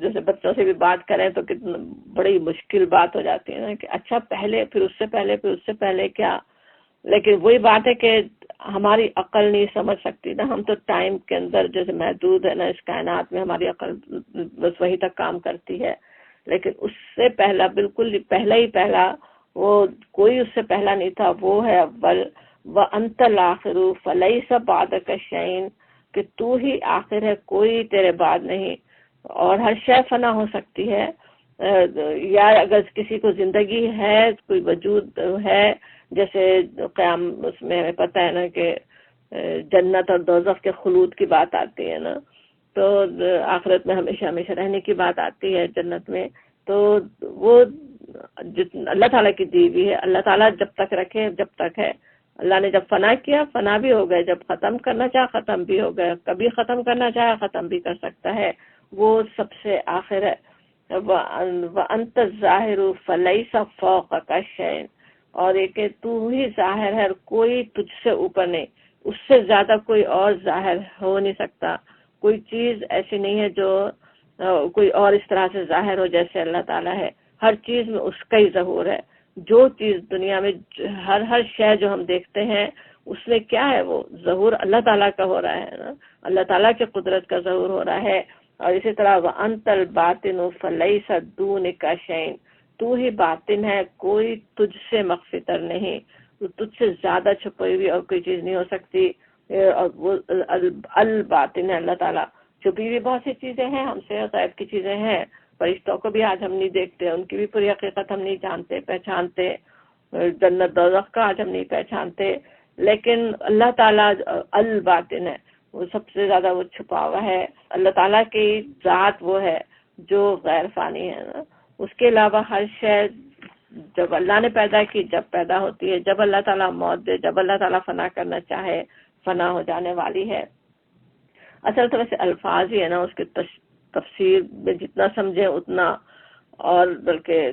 جیسے بچوں سے بھی بات کریں تو کتنا بڑی مشکل بات ہو جاتی ہے نا، کہ اچھا پہلے، پھر اس سے پہلے، پھر اس سے پہلے کیا. لیکن وہی بات ہے کہ ہماری عقل نہیں سمجھ سکتی نا، ہم تو ٹائم کے اندر جیسے محدود ہے نا، اس کائنات میں ہماری عقل بس وہی تک کام کرتی ہے. لیکن اس سے پہلا، بالکل پہلا ہی پہلا، وہ کوئی اس سے پہلا نہیں تھا، وہ ہے اول. وَأَنْتَ الْآخِرُ فَلَيْسَ بَعْدَكَ شَيْءٌ، کہ تو ہی آخر ہے، کوئی تیرے بعد نہیں. اور ہر شے فنا ہو سکتی ہے، یا اگر کسی کو زندگی ہے، کوئی وجود ہے، جیسے قیام اس میں ہمیں پتہ ہے نا کہ جنت اور دوزخ کے خلود کی بات آتی ہے نا، تو آخرت میں ہمیشہ ہمیشہ رہنے کی بات آتی ہے جنت میں. تو وہ اللہ تعالیٰ کی دی ہوئی ہے، اللہ تعالیٰ جب تک رکھے جب تک ہے. اللہ نے جب فنا کیا، فنا بھی ہو گئے، جب ختم کرنا چاہا ختم بھی ہو گئے، کبھی ختم کرنا چاہا ختم بھی کر سکتا ہے، وہ سب سے آخر ہے. وَأَنْتَ الظَّاهِرُ فَلَيْسَ فَوْقَكَ شَيْءٌ، اور یہ کہ تو ہی ظاہر ہے، کوئی تجھ سے اوپر نہیں، اس سے زیادہ کوئی اور ظاہر ہو نہیں سکتا. کوئی چیز ایسی نہیں ہے جو کوئی اور اس طرح سے ظاہر ہو جیسے اللہ تعالیٰ ہے. ہر چیز میں اس کا ہی ظہور ہے. جو چیز دنیا میں ہر شے جو ہم دیکھتے ہیں، اس میں کیا ہے، وہ ظہور اللہ تعالیٰ کا ہو رہا ہے نا، اللہ تعالیٰ کی قدرت کا ظہور ہو رہا ہے. اور اسی طرح وَأَنْتَ الْبَاطِنُ فَلَيْسَ دُونِكَ شَيْءٌ، تو ہی باطن ہے، کوئی تجھ سے مخفی تر نہیں، تو تجھ سے زیادہ چھپی ہوئی اور کوئی چیز نہیں ہو سکتی. اور وہ الباطن ہے اللہ تعالیٰ. چھپی ہوئی بہت سی چیزیں ہیں، ہم سے غیب کی چیزیں ہیں، فرشتوں کو بھی آج ہم نہیں دیکھتے، ان کی بھی پوری حقیقت ہم نہیں جانتے پہچانتے، جنت دوزخ کا آج ہم نہیں پہچانتے. لیکن اللہ تعالیٰ الباطن ہے، وہ سب سے زیادہ وہ چھپا ہوا ہے. اللہ تعالیٰ کی ذات وہ ہے جو غیر فانی ہے نا. اس کے علاوہ ہر شے جب اللہ نے پیدا کی، جب پیدا ہوتی ہے، جب اللہ تعالیٰ موت دے، جب اللہ تعالیٰ فنا کرنا چاہے، فنا ہو جانے والی ہے. اصل تو ویسے الفاظ ہی ہے نا، اس کی تفسیر میں جتنا سمجھیں اتنا اور بلکہ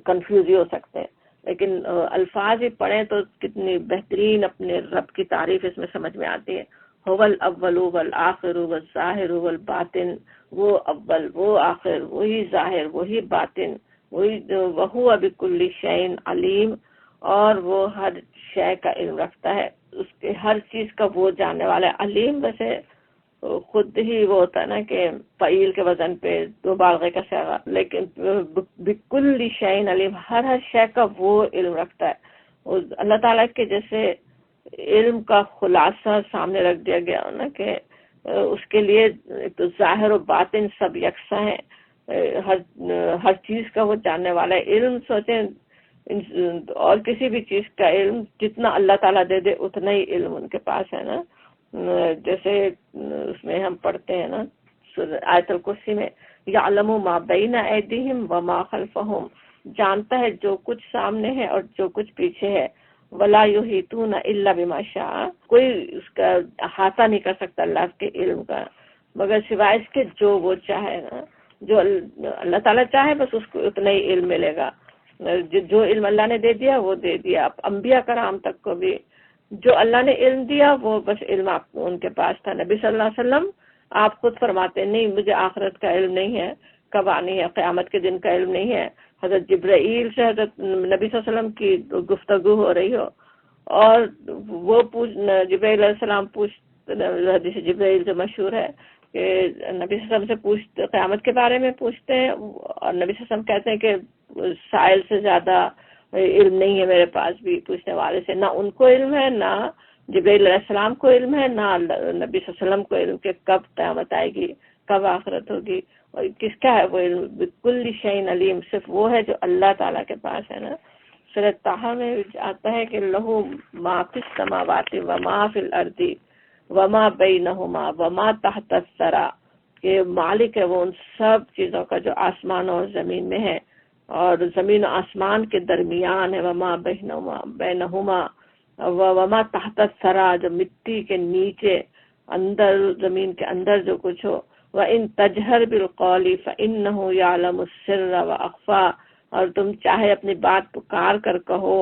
کنفیوز ہی ہو سکتے ہیں. لیکن الفاظ ہی پڑھیں تو کتنی بہترین اپنے رب کی تعریف اس میں سمجھ میں آتی ہے. هو الاول والآخر والظاہر والباطن، وہ اول، وہ آخر، وہی ظاہر، وہی باطن، وہی وہو بکل شیء علیم، اور وہ ہر شے کا علم رکھتا ہے، اس کے ہر چیز کا وہ جاننے والا ہے. علیم ویسے خود ہی وہ ہوتا ہے نا کہ فعیل کے وزن پہ مبالغے کا صیغہ، لیکن بکل شیء علیم، ہر شے کا وہ علم رکھتا ہے. اللہ تعالیٰ کے جیسے علم کا خلاصہ سامنے رکھ دیا گیا نا کہ اس کے لیے ایک تو ظاہر و باطن سب یکساں ہیں، ہر چیز کا وہ جاننے والا ہے. علم سوچیں اور کسی بھی چیز کا علم جتنا اللہ تعالیٰ دے دے اتنا ہی علم ان کے پاس ہے نا. جیسے اس میں ہم پڑھتے ہیں نا آیت الکرسی میں، یعلم ما بین ایدیہم وما خلفہم، جانتا ہے جو کچھ سامنے ہے اور جو کچھ پیچھے ہے. ولا یحیطون الا بما شاء، کوئی اس کا احاطہ نہیں کر سکتا اللہ کے علم کا مگر سوائے اس کے جو وہ چاہے نا. جو اللہ تعالیٰ چاہے بس اس کو اتنا ہی علم ملے گا. جو علم اللہ نے دے دیا وہ دے دیا. انبیاء کرام تک کو بھی جو اللہ نے علم دیا وہ بس علم ان کے پاس تھا. نبی صلی اللہ علیہ وسلم آپ خود فرماتے نہیں مجھے آخرت کا علم نہیں ہے، کب آنی ہے، قیامت کے دن کا علم نہیں ہے. حضرت جبرائیل سے حضرت نبی صلی اللہ علیہ وسلم کی گفتگو ہو رہی ہو اور وہ جبرائیل علیہ السلام حدیث جبرائیل جو مشہور ہے کہ نبی صلی اللہ علیہ وسلم سے پوچھتے قیامت کے بارے میں پوچھتے ہیں اور نبی صلی اللہ علیہ وسلم کہتے ہیں کہ سائل سے زیادہ علم نہیں ہے میرے پاس بھی، پوچھنے والے سے نہ ان کو علم ہے، نہ جبرائیل علیہ السلام کو علم ہے، نہ نبی صلی اللہ علیہ وسلم کو علم کہ کب قیامت آئے گی، کب آخرت ہوگی اور کس کا ہے وہ علم. بالکل شیء علیم صرف وہ ہے جو اللہ تعالیٰ کے پاس ہے نا. سورۃ طٰہٰ میں آتا ہے کہ لہو ما فی السماوات وما فی الارض وما بینہما وما تحت الثری، کہ مالک ہے وہ ان سب چیزوں کا جو آسمان اور زمین میں ہے اور زمین و آسمان کے درمیان ہے، وما بینہما وما تحت الثری، جو مٹی کے نیچے اندر زمین کے اندر جو کچھ ہو. وَإِن تَجْهَرْ بِالْقَوْلِ فَإِنَّهُ يَعْلَمُ السِّرَّ وَأَخْفَى، اور تم چاہے اپنی بات پکار کر کہو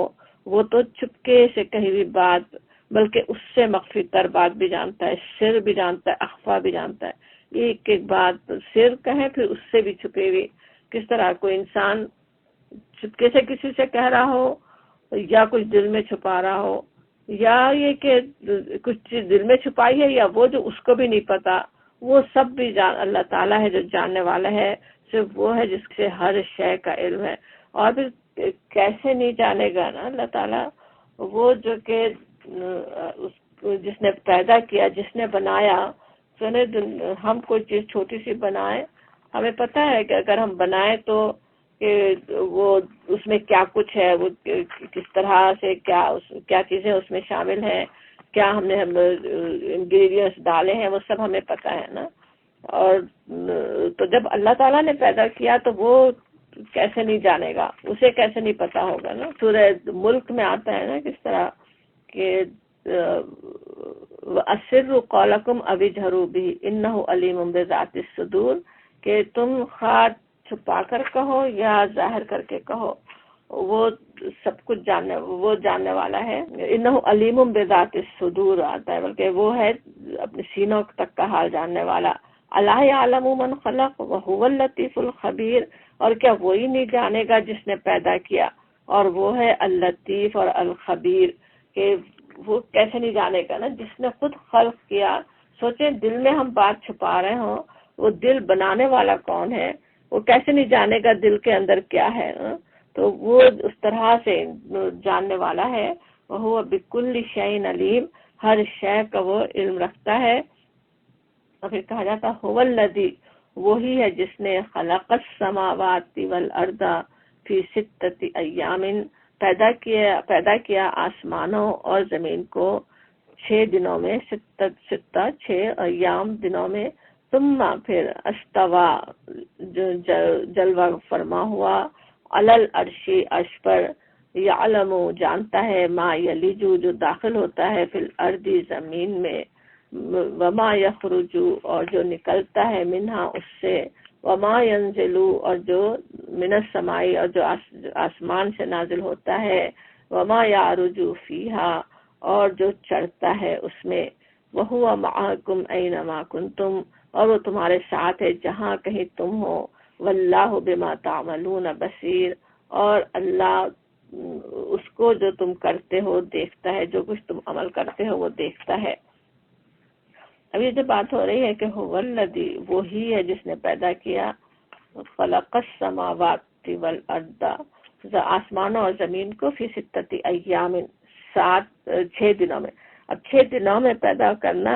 وہ تو چپکے سے کہی ہوئی بات بلکہ اس سے مخفی تر بات بھی جانتا ہے، سر بھی جانتا ہے، اخفا بھی جانتا ہے. ایک ایک بات سر کہیں پھر اس سے بھی چھپے ہوئی. کس طرح کوئی انسان چپکے سے کسی سے کہہ رہا ہو یا کچھ دل میں چھپا رہا ہو، یا یہ کہ کچھ چیز دل میں چھپائی ہے یا وہ جو اس کو بھی نہیں پتا، وہ سب بھی اللہ تعالیٰ ہے جو جاننے والا ہے. صرف وہ ہے جس سے ہر شے کا علم ہے. اور پھر کیسے نہیں جانے گا نا اللہ تعالیٰ، وہ جو کہ جس نے پیدا کیا، جس نے بنایا. سنے ہم کوئی چیز چھوٹی سی بنائیں، ہمیں پتہ ہے کہ اگر ہم بنائیں تو کہ وہ اس میں کیا کچھ ہے، وہ کس طرح سے کیا چیزیں اس میں شامل ہیں، کیا ہم نے انگریڈینٹس ڈالے ہیں، وہ سب ہمیں پتہ ہے نا. اور تو جب اللہ تعالیٰ نے پیدا کیا تو وہ کیسے نہیں جانے گا، اسے کیسے نہیں پتا ہوگا نا. سورہ ملک میں آتا ہے نا کس طرح کہ وَأَسِرُّوا قَوْلَكُمْ أَوِ اجْهَرُوا بِهِ إِنَّهُ عَلِيمٌ بِذَاتِ الصُّدُورِ، کہ تم خواہ چھپا کر کہو یا ظاہر کر کے کہو وہ سب کچھ جاننے والا ہے. انه علیم بذات الصدور آتا ہے، بلکہ وہ ہے اپنے سینوں تک کا حال جاننے والا. الا یعلم من خلق وهو اللطیف الخبیر، اور کیا وہی نہیں جانے گا جس نے پیدا کیا اور وہ ہے اللطیف اور الخبیر. کہ وہ کیسے نہیں جانے گا نا جس نے خود خلق کیا. سوچیں دل میں ہم بات چھپا رہے ہوں، وہ دل بنانے والا کون ہے، وہ کیسے نہیں جانے گا دل کے اندر کیا ہے. تو وہ اس طرح سے جاننے والا ہے. وہ بکل شیء علیم، ہر شے کا وہ علم رکھتا ہے. اور پھر کہا جاتا هو الذی، وہی ہے جس نے خلق السماوات والارض فی 6 ایام، پیدا کیا آسمانوں اور زمین کو 6 دنوں میں، 6 ایام دنوں میں. ثم پھر استوا، جو جلوہ فرما ہوا، علی العرش، عرش پر. یعلم، جانتا ہے، ما یلج، جو داخل ہوتا ہے، فی الارض، زمین میں. وما یخرج، اور جو نکلتا ہے، منہا، اس سے. وما ینزل، اور جو من السماء، اور جو آسمان سے نازل ہوتا ہے. وما یعرج فیہا، اور جو چڑھتا ہے اس میں. وہو معکم اینما کنتم، اور وہ تمہارے ساتھ ہے جہاں کہیں تم ہو. واللہ بما تعملون بصیر، اور اللہ اس کو جو تم کرتے ہو دیکھتا ہے، جو کچھ تم عمل کرتے ہو وہ دیکھتا ہے. اب یہ جو بات ہو رہی ہے کہ هو الذی، وہی ہے جس نے پیدا کیا، خلق السماوات والارض، آسمانوں اور زمین کو، فی 6 ایام، 6 دنوں میں. اب 6 دنوں میں پیدا کرنا،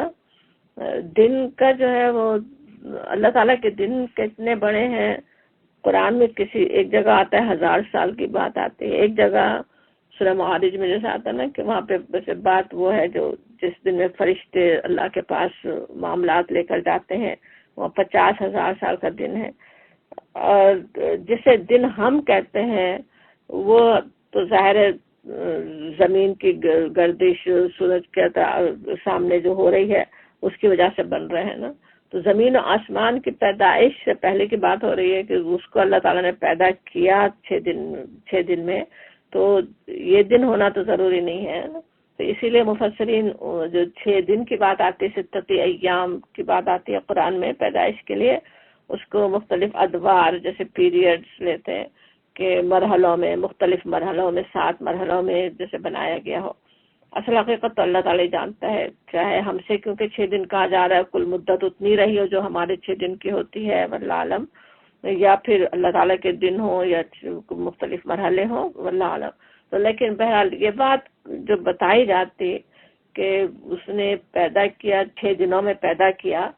دن کا جو ہے وہ اللہ تعالیٰ کے دن کتنے بڑے ہیں. قرآن میں کسی ایک جگہ آتا ہے 1000 سال کی بات آتی ہے، ایک جگہ سورہ معارج میں جیسے آتا ہے نا کہ وہاں پہ ویسے بات وہ ہے جو جس دن میں فرشتے اللہ کے پاس معاملات لے کر جاتے ہیں، وہ 50,000 سال کا دن ہے. اور جسے دن ہم کہتے ہیں وہ تو ظاہر ہے زمین کی گردش سورج کے سامنے جو ہو رہی ہے اس کی وجہ سے بن رہے ہیں نا. تو تو زمین و آسمان کی پیدائش سے پہلے کی بات ہو رہی ہے کہ اس کو اللہ تعالیٰ نے پیدا کیا 6 دن میں، تو یہ دن ہونا تو ضروری نہیں ہے. تو اسی لیے مفسرین جو 6 دن کی بات آتی ہے، 6 ایام کی بات آتی ہے قرآن میں پیدائش کے لیے، اس کو مختلف ادوار جیسے پیریڈز لیتے ہیں کہ مرحلوں میں، مختلف مرحلوں میں، 7 مرحلوں میں جیسے بنایا گیا ہو. اصل حقیقت تو اللہ تعالیٰ جانتا ہے، چاہے ہم سے کیونکہ 6 دن کہا جا رہا ہے، کل مدت اتنی رہی ہو جو ہمارے 6 دن کی ہوتی ہے واللہ عالم، یا پھر اللہ تعالیٰ کے دن ہوں یا مختلف مرحلے ہوں واللہ عالم. تو لیکن بہرحال یہ بات جو بتائی جاتی کہ اس نے پیدا کیا 6 دنوں میں پیدا کیا،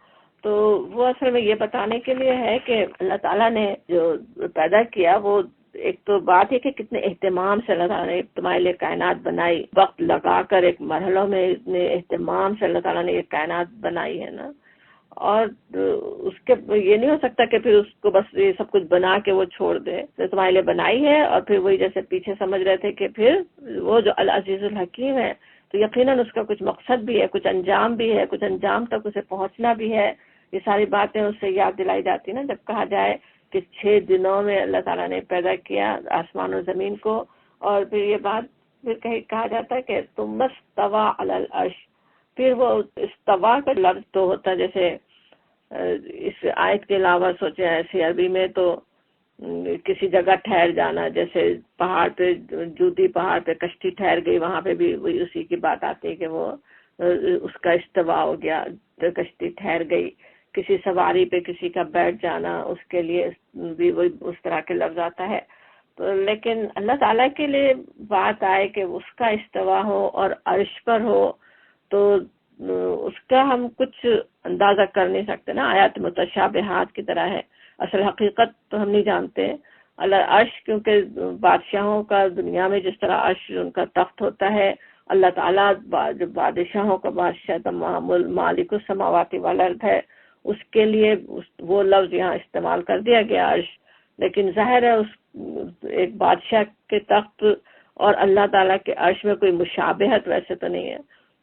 تو وہ اصل میں یہ بتانے کے لیے ہے کہ اللہ تعالیٰ نے جو پیدا کیا وہ ایک تو بات ہے کہ کتنے اہتمام سے اللہ تعالیٰ نے تمہارے لیے کائنات بنائی، وقت لگا کر ایک مرحلوں میں اتنے اہتمام سے اللہ تعالیٰ نے یہ کائنات بنائی ہے نا. اور اس کے یہ نہیں ہو سکتا کہ پھر اس کو بس یہ سب کچھ بنا کے وہ چھوڑ دے، تو تمہارے لیے بنائی ہے اور پھر وہی جیسے پیچھے سمجھ رہے تھے کہ پھر وہ جو العزیز الحکیم ہے تو یقیناً اس کا کچھ مقصد بھی ہے، کچھ انجام بھی ہے، کچھ انجام تک اسے پہنچنا بھی ہے. یہ ساری باتیں اس سے یاد دلائی جاتی نا جب کہا جائے کہ 6 دنوں میں اللہ تعالیٰ نے پیدا کیا آسمان و زمین کو. اور پھر یہ بات پھر کہا جاتا ہے کہ ثم استوى علی العرش. پھر وہ استوا کا لفظ تو ہوتا ہے جیسے اس آیت کے علاوہ سوچے ایسی عربی میں تو کسی جگہ ٹھہر جانا، جیسے پہاڑ پہ جودی پہاڑ پہ کشتی ٹھہر گئی، وہاں پہ بھی وہی اسی کی بات آتی ہے کہ وہ اس کا استوا ہو گیا، کشتی ٹھہر گئی. کسی سواری پہ کسی کا بیٹھ جانا، اس کے لیے بھی وہی اس طرح کے لفظ آتا ہے. تو لیکن اللہ تعالیٰ کے لیے بات آئے کہ اس کا استوا ہو اور عرش پر ہو، تو اس کا ہم کچھ اندازہ کر نہیں سکتے نا، آیات متشابہات کی طرح ہے. اصل حقیقت تو ہم نہیں جانتے. اللہ عرش کیونکہ بادشاہوں کا دنیا میں جس طرح عرش ان کا تخت ہوتا ہے، اللہ تعالیٰ جو بادشاہوں کا بادشاہ تمام مالک السماوات والارض ہے، اس کے لیے وہ لفظ یہاں استعمال کر دیا گیا عرش. لیکن ظاہر ہے اس ایک بادشاہ کے تخت اور اللہ تعالیٰ کے عرش میں کوئی مشابہت ویسے تو نہیں ہے.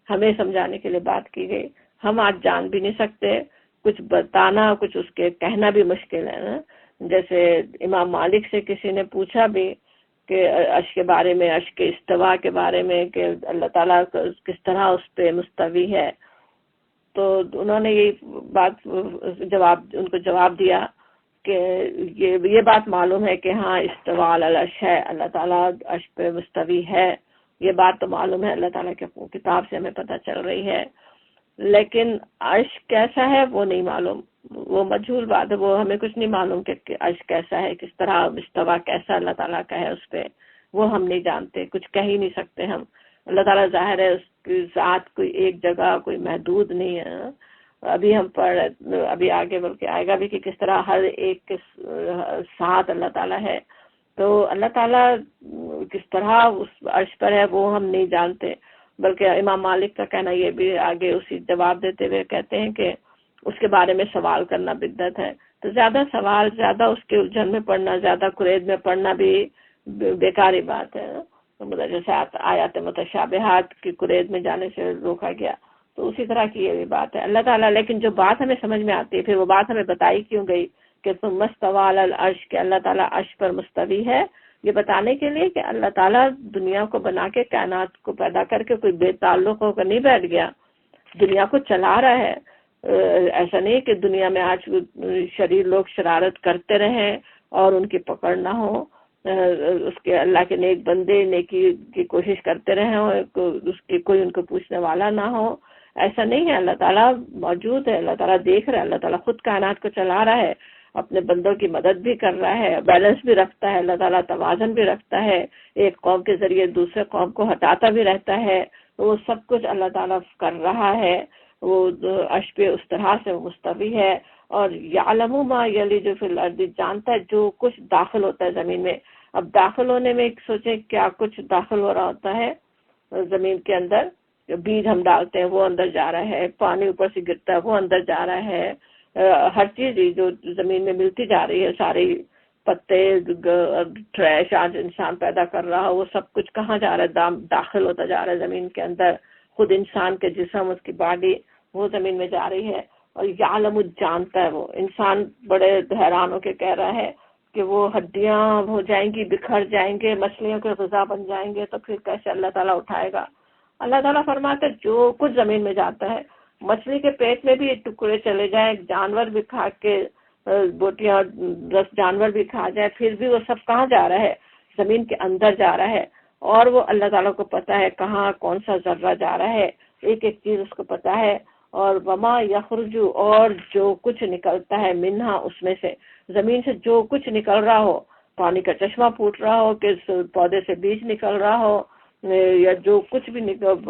ہمیں سمجھانے کے لیے بات کی گئی، ہم آج جان بھی نہیں سکتے، کچھ بتانا کچھ اس کے کہنا بھی مشکل ہے نا. جیسے امام مالک سے کسی نے پوچھا بھی کہ عرش کے بارے میں، عرش کے استوا کے بارے میں کہ اللہ تعالیٰ کس طرح اس پہ مستوی ہے، تو انہوں نے یہ بات ان کو جواب دیا کہ یہ بات معلوم ہے کہ ہاں استوا علی العرش ہے، اللہ تعالیٰ عرش پہ مستوی ہے، یہ بات تو معلوم ہے، اللہ تعالیٰ کے کتاب سے ہمیں پتہ چل رہی ہے. لیکن عرش کیسا ہے وہ نہیں معلوم، وہ مجہول بات ہے، وہ ہمیں کچھ نہیں معلوم کہ عرش کیسا ہے، کس طرح استوا کیسا اللہ تعالیٰ کا ہے اس پہ، وہ ہم نہیں جانتے، کچھ کہہ ہی نہیں سکتے ہم. اللہ تعالیٰ ظاہر ہے اس کی ذات کوئی ایک جگہ کوئی محدود نہیں ہے. ابھی ہم ابھی آگے بلکہ آئے گا بھی کہ کس طرح ہر ایک کے ساتھ اللہ تعالیٰ ہے. تو اللہ تعالیٰ کس طرح اس عرش پر ہے وہ ہم نہیں جانتے. بلکہ امام مالک کا کہنا یہ بھی آگے اسی جواب دیتے ہوئے کہتے ہیں کہ اس کے بارے میں سوال کرنا بدعت ہے. تو زیادہ سوال، زیادہ اس کے الجھن میں پڑھنا، زیادہ قرید میں پڑھنا بھی بیکاری بات ہے. جیسے آیات متشابہات کی قرید میں جانے سے روکا گیا، تو اسی طرح کی یہ بھی بات ہے. اللہ تعالیٰ لیکن جو بات ہمیں سمجھ میں آتی ہے، پھر وہ بات ہمیں بتائی کیوں گئی کہ ثم استوى علی العرش، کہ اللہ تعالیٰ عرش پر مستوی ہے، یہ بتانے کے لیے کہ اللہ تعالیٰ دنیا کو بنا کے کائنات کو پیدا کر کے کوئی بے تعلق ہو کر نہیں بیٹھ گیا، دنیا کو چلا رہا ہے. ایسا نہیں کہ دنیا میں آج شریر لوگ شرارت کرتے رہیں اور ان کی پکڑ نہ ہو، اس کے اللہ کے نیک بندے نیکی کی کوشش کرتے رہیں، اس کی کوئی ان کو پوچھنے والا نہ ہو. ایسا نہیں ہے، اللہ تعالیٰ موجود ہے، اللہ تعالیٰ دیکھ رہا ہے، اللہ تعالیٰ خود کائنات کو چلا رہا ہے، اپنے بندوں کی مدد بھی کر رہا ہے، بیلنس بھی رکھتا ہے، اللہ تعالیٰ توازن بھی رکھتا ہے، ایک قوم کے ذریعے دوسرے قوم کو ہٹاتا بھی رہتا ہے. وہ سب کچھ اللہ تعالیٰ کر رہا ہے. وہ عرش پہ اس طرح سے مستوی ہے. اور یعلم ما یلج فی الارض، جانتا ہے جو کچھ داخل ہوتا ہے زمین میں. اب داخل ہونے میں سوچیں کیا کچھ داخل ہو رہا ہوتا ہے زمین کے اندر. جو بیج ہم ڈالتے ہیں وہ اندر جا رہا ہے، پانی اوپر سے گرتا ہے وہ اندر جا رہا ہے، ہر چیز جو زمین میں ملتی جا رہی ہے، ساری پتے ٹریش آج انسان پیدا کر رہا وہ سب کچھ کہاں جا رہا ہے، داخل ہوتا جا رہا ہے زمین کے اندر. خود انسان کے جسم، اس کی باڈی وہ زمین میں جا رہی ہے. اور یعلم جانتا ہے وہ انسان بڑے حیران ہو کے کہہ رہا ہے کہ وہ ہڈیاں ہو جائیں گی، بکھر جائیں گے، مچھلیوں کے غذا بن جائیں گے، تو پھر کیسے اللہ تعالیٰ اٹھائے گا؟ اللہ تعالیٰ فرماتا ہے جو کچھ زمین میں جاتا ہے، مچھلی کے پیٹ میں بھی ٹکڑے چلے جائیں، جانور بھی کھا کے بوٹیاں 10 جانور بھی کھا جائے، پھر بھی وہ سب کہاں جا رہا ہے؟ زمین کے اندر جا رہا ہے، اور وہ اللہ تعالیٰ کو پتا ہے کہاں کون سا ذرہ جا رہا ہے، ایک ایک چیز اس کو پتا ہے۔ اور وما یخرج، اور جو کچھ نکلتا ہے منہا، اس میں سے زمین سے جو کچھ نکل رہا ہو، پانی کا چشمہ پھوٹ رہا ہو کہ پودے سے بیج نکل رہا ہو، یا جو کچھ بھی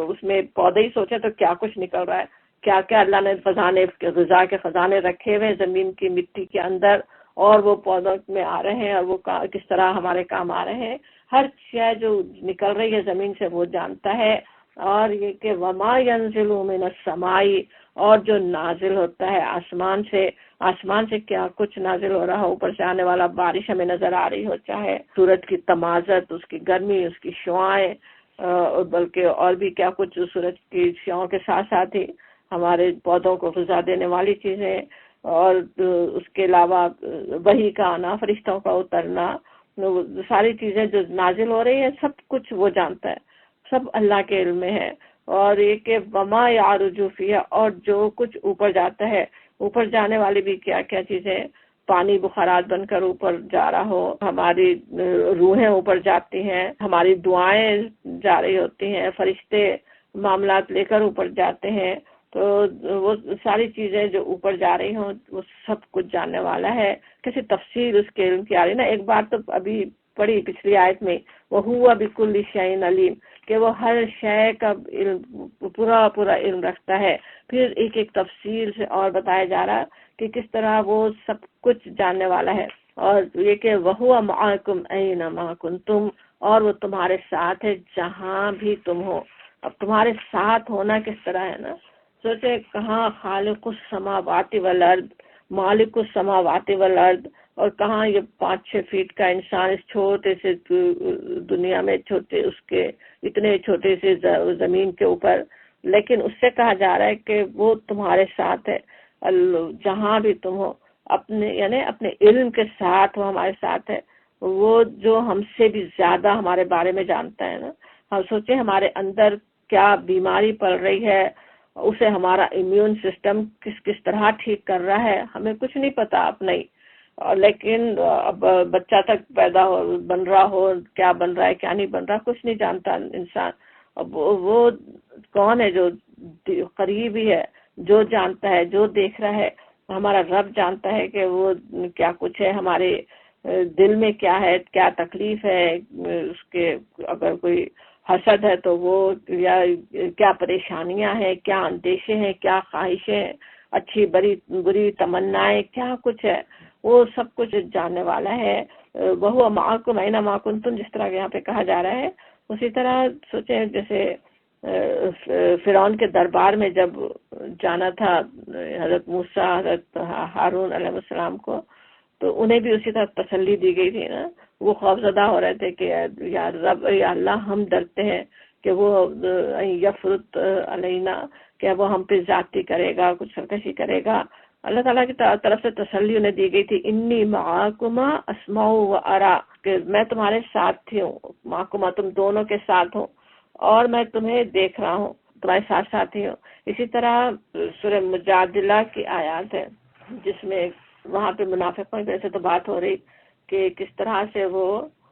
اس میں پودے ہی سوچے تو کیا کچھ نکل رہا ہے، کیا کیا اللہ نے خزانے، غذا کے خزانے رکھے ہوئے زمین کی مٹی کے اندر، اور وہ پودوں میں آ رہے ہیں، اور وہ کس طرح ہمارے کام آ رہے ہیں، ہر شے جو نکل رہی ہے زمین سے وہ جانتا ہے۔ اور یہ کہ وما ينزل من السماء، اور جو نازل ہوتا ہے آسمان سے، آسمان سے کیا کچھ نازل ہو رہا ہو، اوپر سے آنے والا بارش ہمیں نظر آ رہی ہو، چاہے سورج کی تمازت، اس کی گرمی، اس کی شعاعیں، بلکہ اور بھی کیا کچھ سورج کی شعاعوں کے ساتھ ساتھ ہی ہمارے پودوں کو غذا دینے والی چیزیں، اور اس کے علاوہ وحی کا آنا، فرشتوں کا اترنا، ساری چیزیں جو نازل ہو رہی ہیں سب کچھ وہ جانتا ہے، سب اللہ کے علم میں ہے۔ اور یہ کہ وما یعرج فیہا، اور جو کچھ اوپر جاتا ہے، اوپر جانے والی بھی کیا کیا چیزیں، پانی بخارات بن کر اوپر جا رہا ہو، ہماری روحیں اوپر جاتی ہیں، ہماری دعائیں جا رہی ہوتی ہیں، فرشتے معاملات لے کر اوپر جاتے ہیں، تو وہ ساری چیزیں جو اوپر جا رہی ہوں وہ سب کچھ جاننے والا ہے۔ کیسے تفصیل اس کے علم کی آ رہی نا، ایک بار تو ابھی پڑھی پچھلی آیت میں، وَهُوَ بِكُلِّ شَيْءٍ عَلِيمٌ، کہ وہ ہر شے کا علم، پورا علم رکھتا ہے۔ پھر ایک ایک تفصیل سے اور بتایا جا رہا کہ کس طرح وہ سب کچھ جاننے والا ہے۔ اور یہ کہ وَهُوَ مَعَكُمْ أَيْنَمَا كُنتُمْ، اور وہ تمہارے ساتھ ہے جہاں بھی تم ہو۔ اب تمہارے ساتھ ہونا کس طرح ہے نا، سوچے کہاں خالق السماوات والارض، مالک السماوات والارض، اور کہاں یہ 5-6 فیٹ کا انسان اس چھوٹے سے دنیا میں، چھوٹے اس کے اتنے چھوٹے سے زمین کے اوپر، لیکن اس سے کہا جا رہا ہے کہ وہ تمہارے ساتھ ہے جہاں بھی تم ہو، اپنے یعنی اپنے علم کے ساتھ وہ ہمارے ساتھ ہے۔ وہ جو ہم سے بھی زیادہ ہمارے بارے میں جانتا ہے نا، ہم سوچیں ہمارے اندر کیا بیماری پڑ رہی ہے، اسے ہمارا امیون سسٹم کس طرح ٹھیک کر رہا ہے، ہمیں کچھ نہیں پتا اپنا ہی، لیکن اب بچہ تک پیدا ہو، بن رہا ہو، کیا بن رہا ہے کیا نہیں بن رہا کچھ نہیں جانتا انسان۔ اب وہ کون ہے جو قریب ہی ہے، جو جانتا ہے، جو دیکھ رہا ہے، ہمارا رب جانتا ہے کہ وہ کیا کچھ ہے، ہمارے دل میں کیا ہے، کیا تکلیف ہے، اس کے اگر کوئی حسد ہے تو وہ، یا کیا پریشانیاں ہیں، کیا اندیشے ہیں، کیا خواہشیں ہیں، اچھی بری تمنائیں، کیا کچھ ہے، وہ سب کچھ جاننے والا ہے۔ وَهُوَ مَعَكُمْ أَيْنَمَا كُنتُمْ، جس طرح یہاں پہ کہا جا رہا ہے، اسی طرح سوچیں جیسے فرعون کے دربار میں جب جانا تھا حضرت موسیٰ، حضرت ہارون علیہ السلام کو، تو انہیں بھی اسی طرح تسلی دی گئی تھی نا، وہ خوفزدہ ہو رہے تھے کہ یا رب، یا اللہ، ہم ڈرتے ہیں کہ وہ یفرط علینا، کہ وہ ہم پہ زیادتی کرے گا، کچھ سرکشی کرے گا۔ اللہ تعالیٰ کی طرف سے تسلی انہیں دی گئی تھی، انی معاکما اسمع و ارا، کہ میں تمہارے ساتھ ہوں، معاکما تم دونوں کے ساتھ ہوں، اور میں تمہیں دیکھ رہا ہوں، تمہارے ساتھ ساتھ ہی ہوں۔ اسی طرح سورہ مجادلہ کی آیات ہے جس میں وہاں پہ منافقوں کی ویسے تو بات ہو رہی کہ کس طرح سے وہ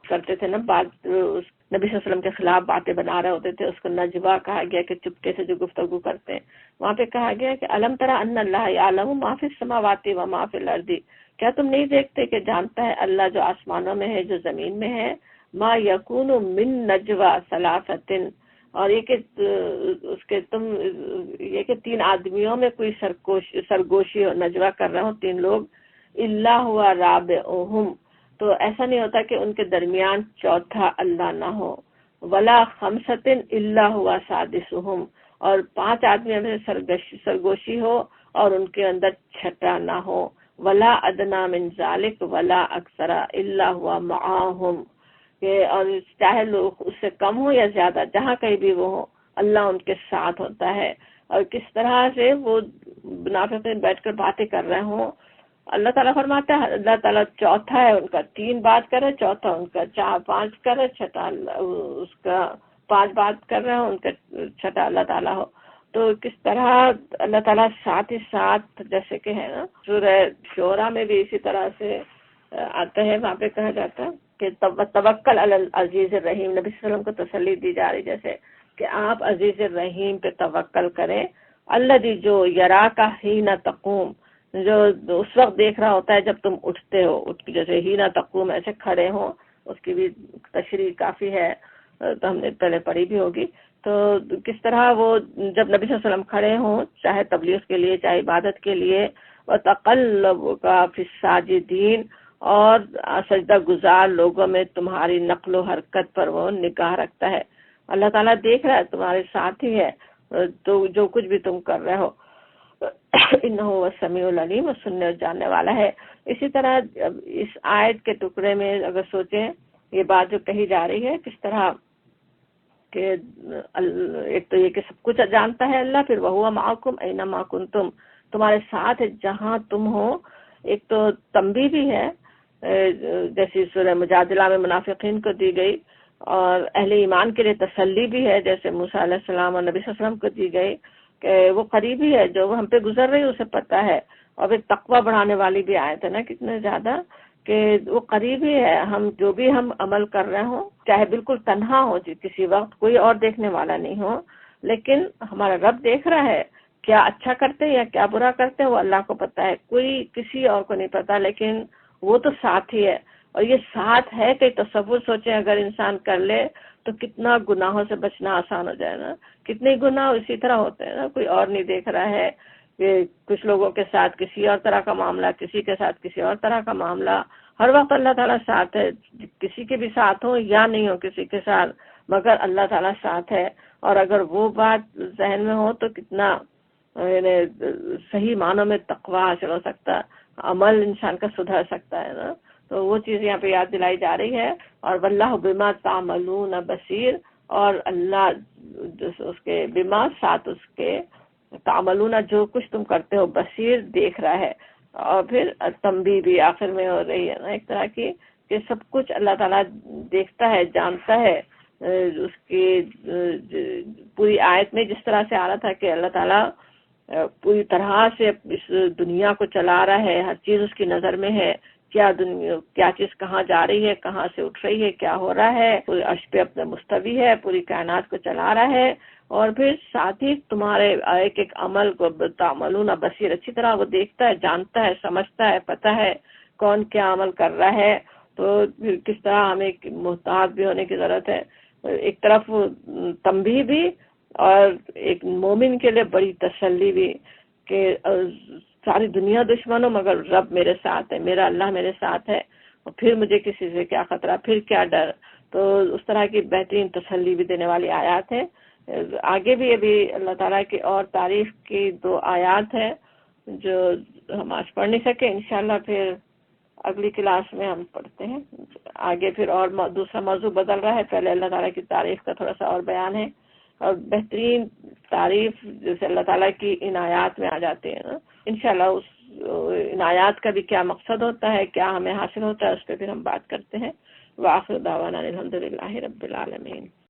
کرتے تھے نا، بات نبی صلی اللہ علیہ وسلم کے خلاف باتیں بنا رہے ہوتے تھے، اس کو نجوا کہا گیا کہ چپکے سے جو گفتگو کرتے ہیں۔ وہاں پہ کہا گیا کہ الم تری ان اللہ یعلم ما فی السماوات و ما فی الارض، کیا تم نہیں دیکھتے کہ جانتا ہے اللہ جو آسمانوں میں ہے، جو زمین میں ہے، ما یکون من نجوا ثلاثۃ، اور یہ کہ اس کے تم یہ کہ 3 آدمیوں میں کوئی سرگوشی ہو، نجوا کر رہے ہو 3 لوگ، الا ہوا رابعہم، تو ایسا نہیں ہوتا کہ ان کے درمیان چوتھا اللہ نہ ہو، ولا خمسۃ الا ہوا سادسہم، اور 5 آدمیوں میں سرگوشی ہو اور ان کے اندر چھٹا نہ ہو، ولا ادنا من ذالک ولا اکثر الا ہوا معاہم، کہ اور چاہے لوگ اس سے کم ہو یا زیادہ، جہاں کہیں بھی وہ ہو، اللہ ان کے ساتھ ہوتا ہے۔ اور کس طرح سے وہ منافقین بیٹھ کر باتیں کر رہے ہوں. اللہ تعالیٰ فرماتا ہے اللہ تعالیٰ چوتھا ہے ان کا، 3 بات کر رہے، چوتھا ان کا، 4-5 کر رہے، چھٹا اس کا 5 بات کر رہے ہوں ان کا چھٹا اللہ تعالیٰ ہو. تو کس طرح اللہ تعالیٰ ساتھ ہی ساتھ، جیسے کہ ہے نا سورہ شورا میں بھی اسی طرح سے آتا ہے، وہاں پہ کہا جاتا ہے کہ توکل علی العزیز الرحیم، نبی صلی اللہ علیہ وسلم کو تسلی دی جا رہی جیسے کہ آپ عزیز الرحیم پہ توکل کریں. الذی جو یراک حین تقوم، جو اس وقت دیکھ رہا ہوتا ہے جب تم اٹھتے ہو، جیسے حین تقوم ایسے کھڑے ہوں، اس کی بھی تشریح کافی ہے تو ہم نے پہلے پڑھی بھی ہوگی. تو کس طرح وہ جب نبی صلی اللہ علیہ وسلم کھڑے ہوں چاہے تبلیغ کے لیے چاہے عبادت کے لیے، وَتَقَلُّبُكَ فِي السَّاجِدِينَ، اور سجدہ گزار لوگوں میں تمہاری نقل و حرکت پر وہ نگاہ رکھتا ہے. اللہ تعالیٰ دیکھ رہا ہے، تمہارے ساتھ ہی ہے تو جو کچھ بھی تم کر رہے ہو. انہ هو السمیع العلیم، اور سننے اور جاننے والا ہے. اسی طرح اس آیت کے ٹکڑے میں اگر سوچیں یہ بات جو کہی جا رہی ہے کس طرح کہ ایک تو یہ کہ سب کچھ جانتا ہے اللہ، پھر وَهُوَ مَعَكُمْ أَيْنَمَا كُنتُمْ، تمہارے ساتھ ہے جہاں تم ہو. ایک تو تنبیہ بھی ہے جیسے سورہ مجادلہ میں منافقین کو دی گئی، اور اہل ایمان کے لیے تسلی بھی ہے جیسے موسیٰ علیہ السلام اور نبی صلی اللہ علیہ وسلم کو دی گئی کہ وہ قریبی ہے، جو ہم پہ گزر رہی اسے پتہ ہے. اور پھر تقویٰ بڑھانے والی بھی آیت ہے نا کتنے زیادہ کہ وہ قریبی ہے. ہم جو بھی ہم عمل کر رہے ہوں چاہے بالکل تنہا ہو، کسی وقت کوئی اور دیکھنے والا نہیں ہو، لیکن ہمارا رب دیکھ رہا ہے. کیا اچھا کرتے ہیں یا کیا برا کرتے ہیں وہ اللہ کو پتہ ہے، کوئی کسی اور کو نہیں پتہ، لیکن وہ تو ساتھ ہی ہے. اور یہ ساتھ ہے کہ تصور سوچیں اگر انسان کر لے تو کتنا گناہوں سے بچنا آسان ہو جائے نا. کتنے گناہ اسی طرح ہوتے ہیں نا، کوئی اور نہیں دیکھ رہا ہے کہ کچھ لوگوں کے ساتھ کسی اور طرح کا معاملہ، کسی کے ساتھ کسی اور طرح کا معاملہ. ہر وقت اللہ تعالیٰ ساتھ ہے، کسی کے بھی ساتھ ہو یا نہیں ہو کسی کے ساتھ، مگر اللہ تعالیٰ ساتھ ہے. اور اگر وہ بات ذہن میں ہو تو کتنا صحیح معنوں میں تقویٰ حاصل ہو سکتا ہے، عمل انسان کا سدھر سکتا ہے نا. تو وہ چیز یہاں پہ یاد دلائی جا رہی ہے. اور واللہ بما تعملون بصیر، اور اللہ اس کے بما ساتھ اس کے تعملون جو کچھ تم کرتے ہو، بصیر دیکھ رہا ہے. اور پھر تنبیہ بھی آخر میں ہو رہی ہے نا ایک طرح کی کہ سب کچھ اللہ تعالیٰ دیکھتا ہے، جانتا ہے. اس کی پوری آیت میں جس طرح سے آ رہا تھا کہ اللہ تعالیٰ پوری طرح سے اس دنیا کو چلا رہا ہے، ہر چیز اس کی نظر میں ہے، کیا چیز کہاں جا رہی ہے، کہاں سے اٹھ رہی ہے، کیا ہو رہا ہے، پوری عرش پہ اپنے مستوی ہے، پوری کائنات کو چلا رہا ہے. اور پھر ساتھ ہی تمہارے ایک ایک عمل کو تعملون بصیر، اچھی طرح وہ دیکھتا ہے، جانتا ہے، سمجھتا ہے، پتہ ہے کون کیا عمل کر رہا ہے. تو پھر کس طرح ہمیں محتاط بھی ہونے کی ضرورت ہے. ایک طرف تنبیہ بھی اور ایک مومن کے لیے بڑی تسلی بھی کہ ساری دنیا دشمنوں مگر رب میرے ساتھ ہے، میرا اللہ میرے ساتھ ہے، اور پھر مجھے کسی سے کیا خطرہ، پھر کیا ڈر. تو اس طرح کی بہترین تسلی بھی دینے والی آیات ہے. آگے بھی ابھی اللہ تعالیٰ کی اور تعریف کی 2 آیات ہیں جو ہم آج پڑھ نہیں سکے، انشاءاللہ پھر اگلی کلاس میں ہم پڑھتے ہیں. آگے پھر اور دوسرا موضوع بدل رہا ہے، پہلے اللہ تعالیٰ کی تعریف کا تھوڑا سا اور بیان ہے، اور بہترین تعریف جیسے اللہ تعالیٰ کی ان آیات میں آ جاتے ہیں نا. انشاءاللہ اس ان آیات کا بھی کیا مقصد ہوتا ہے، کیا ہمیں حاصل ہوتا ہے، اس پہ پھر ہم بات کرتے ہیں. وآخر دعوانا الحمدللہ رب العالمین.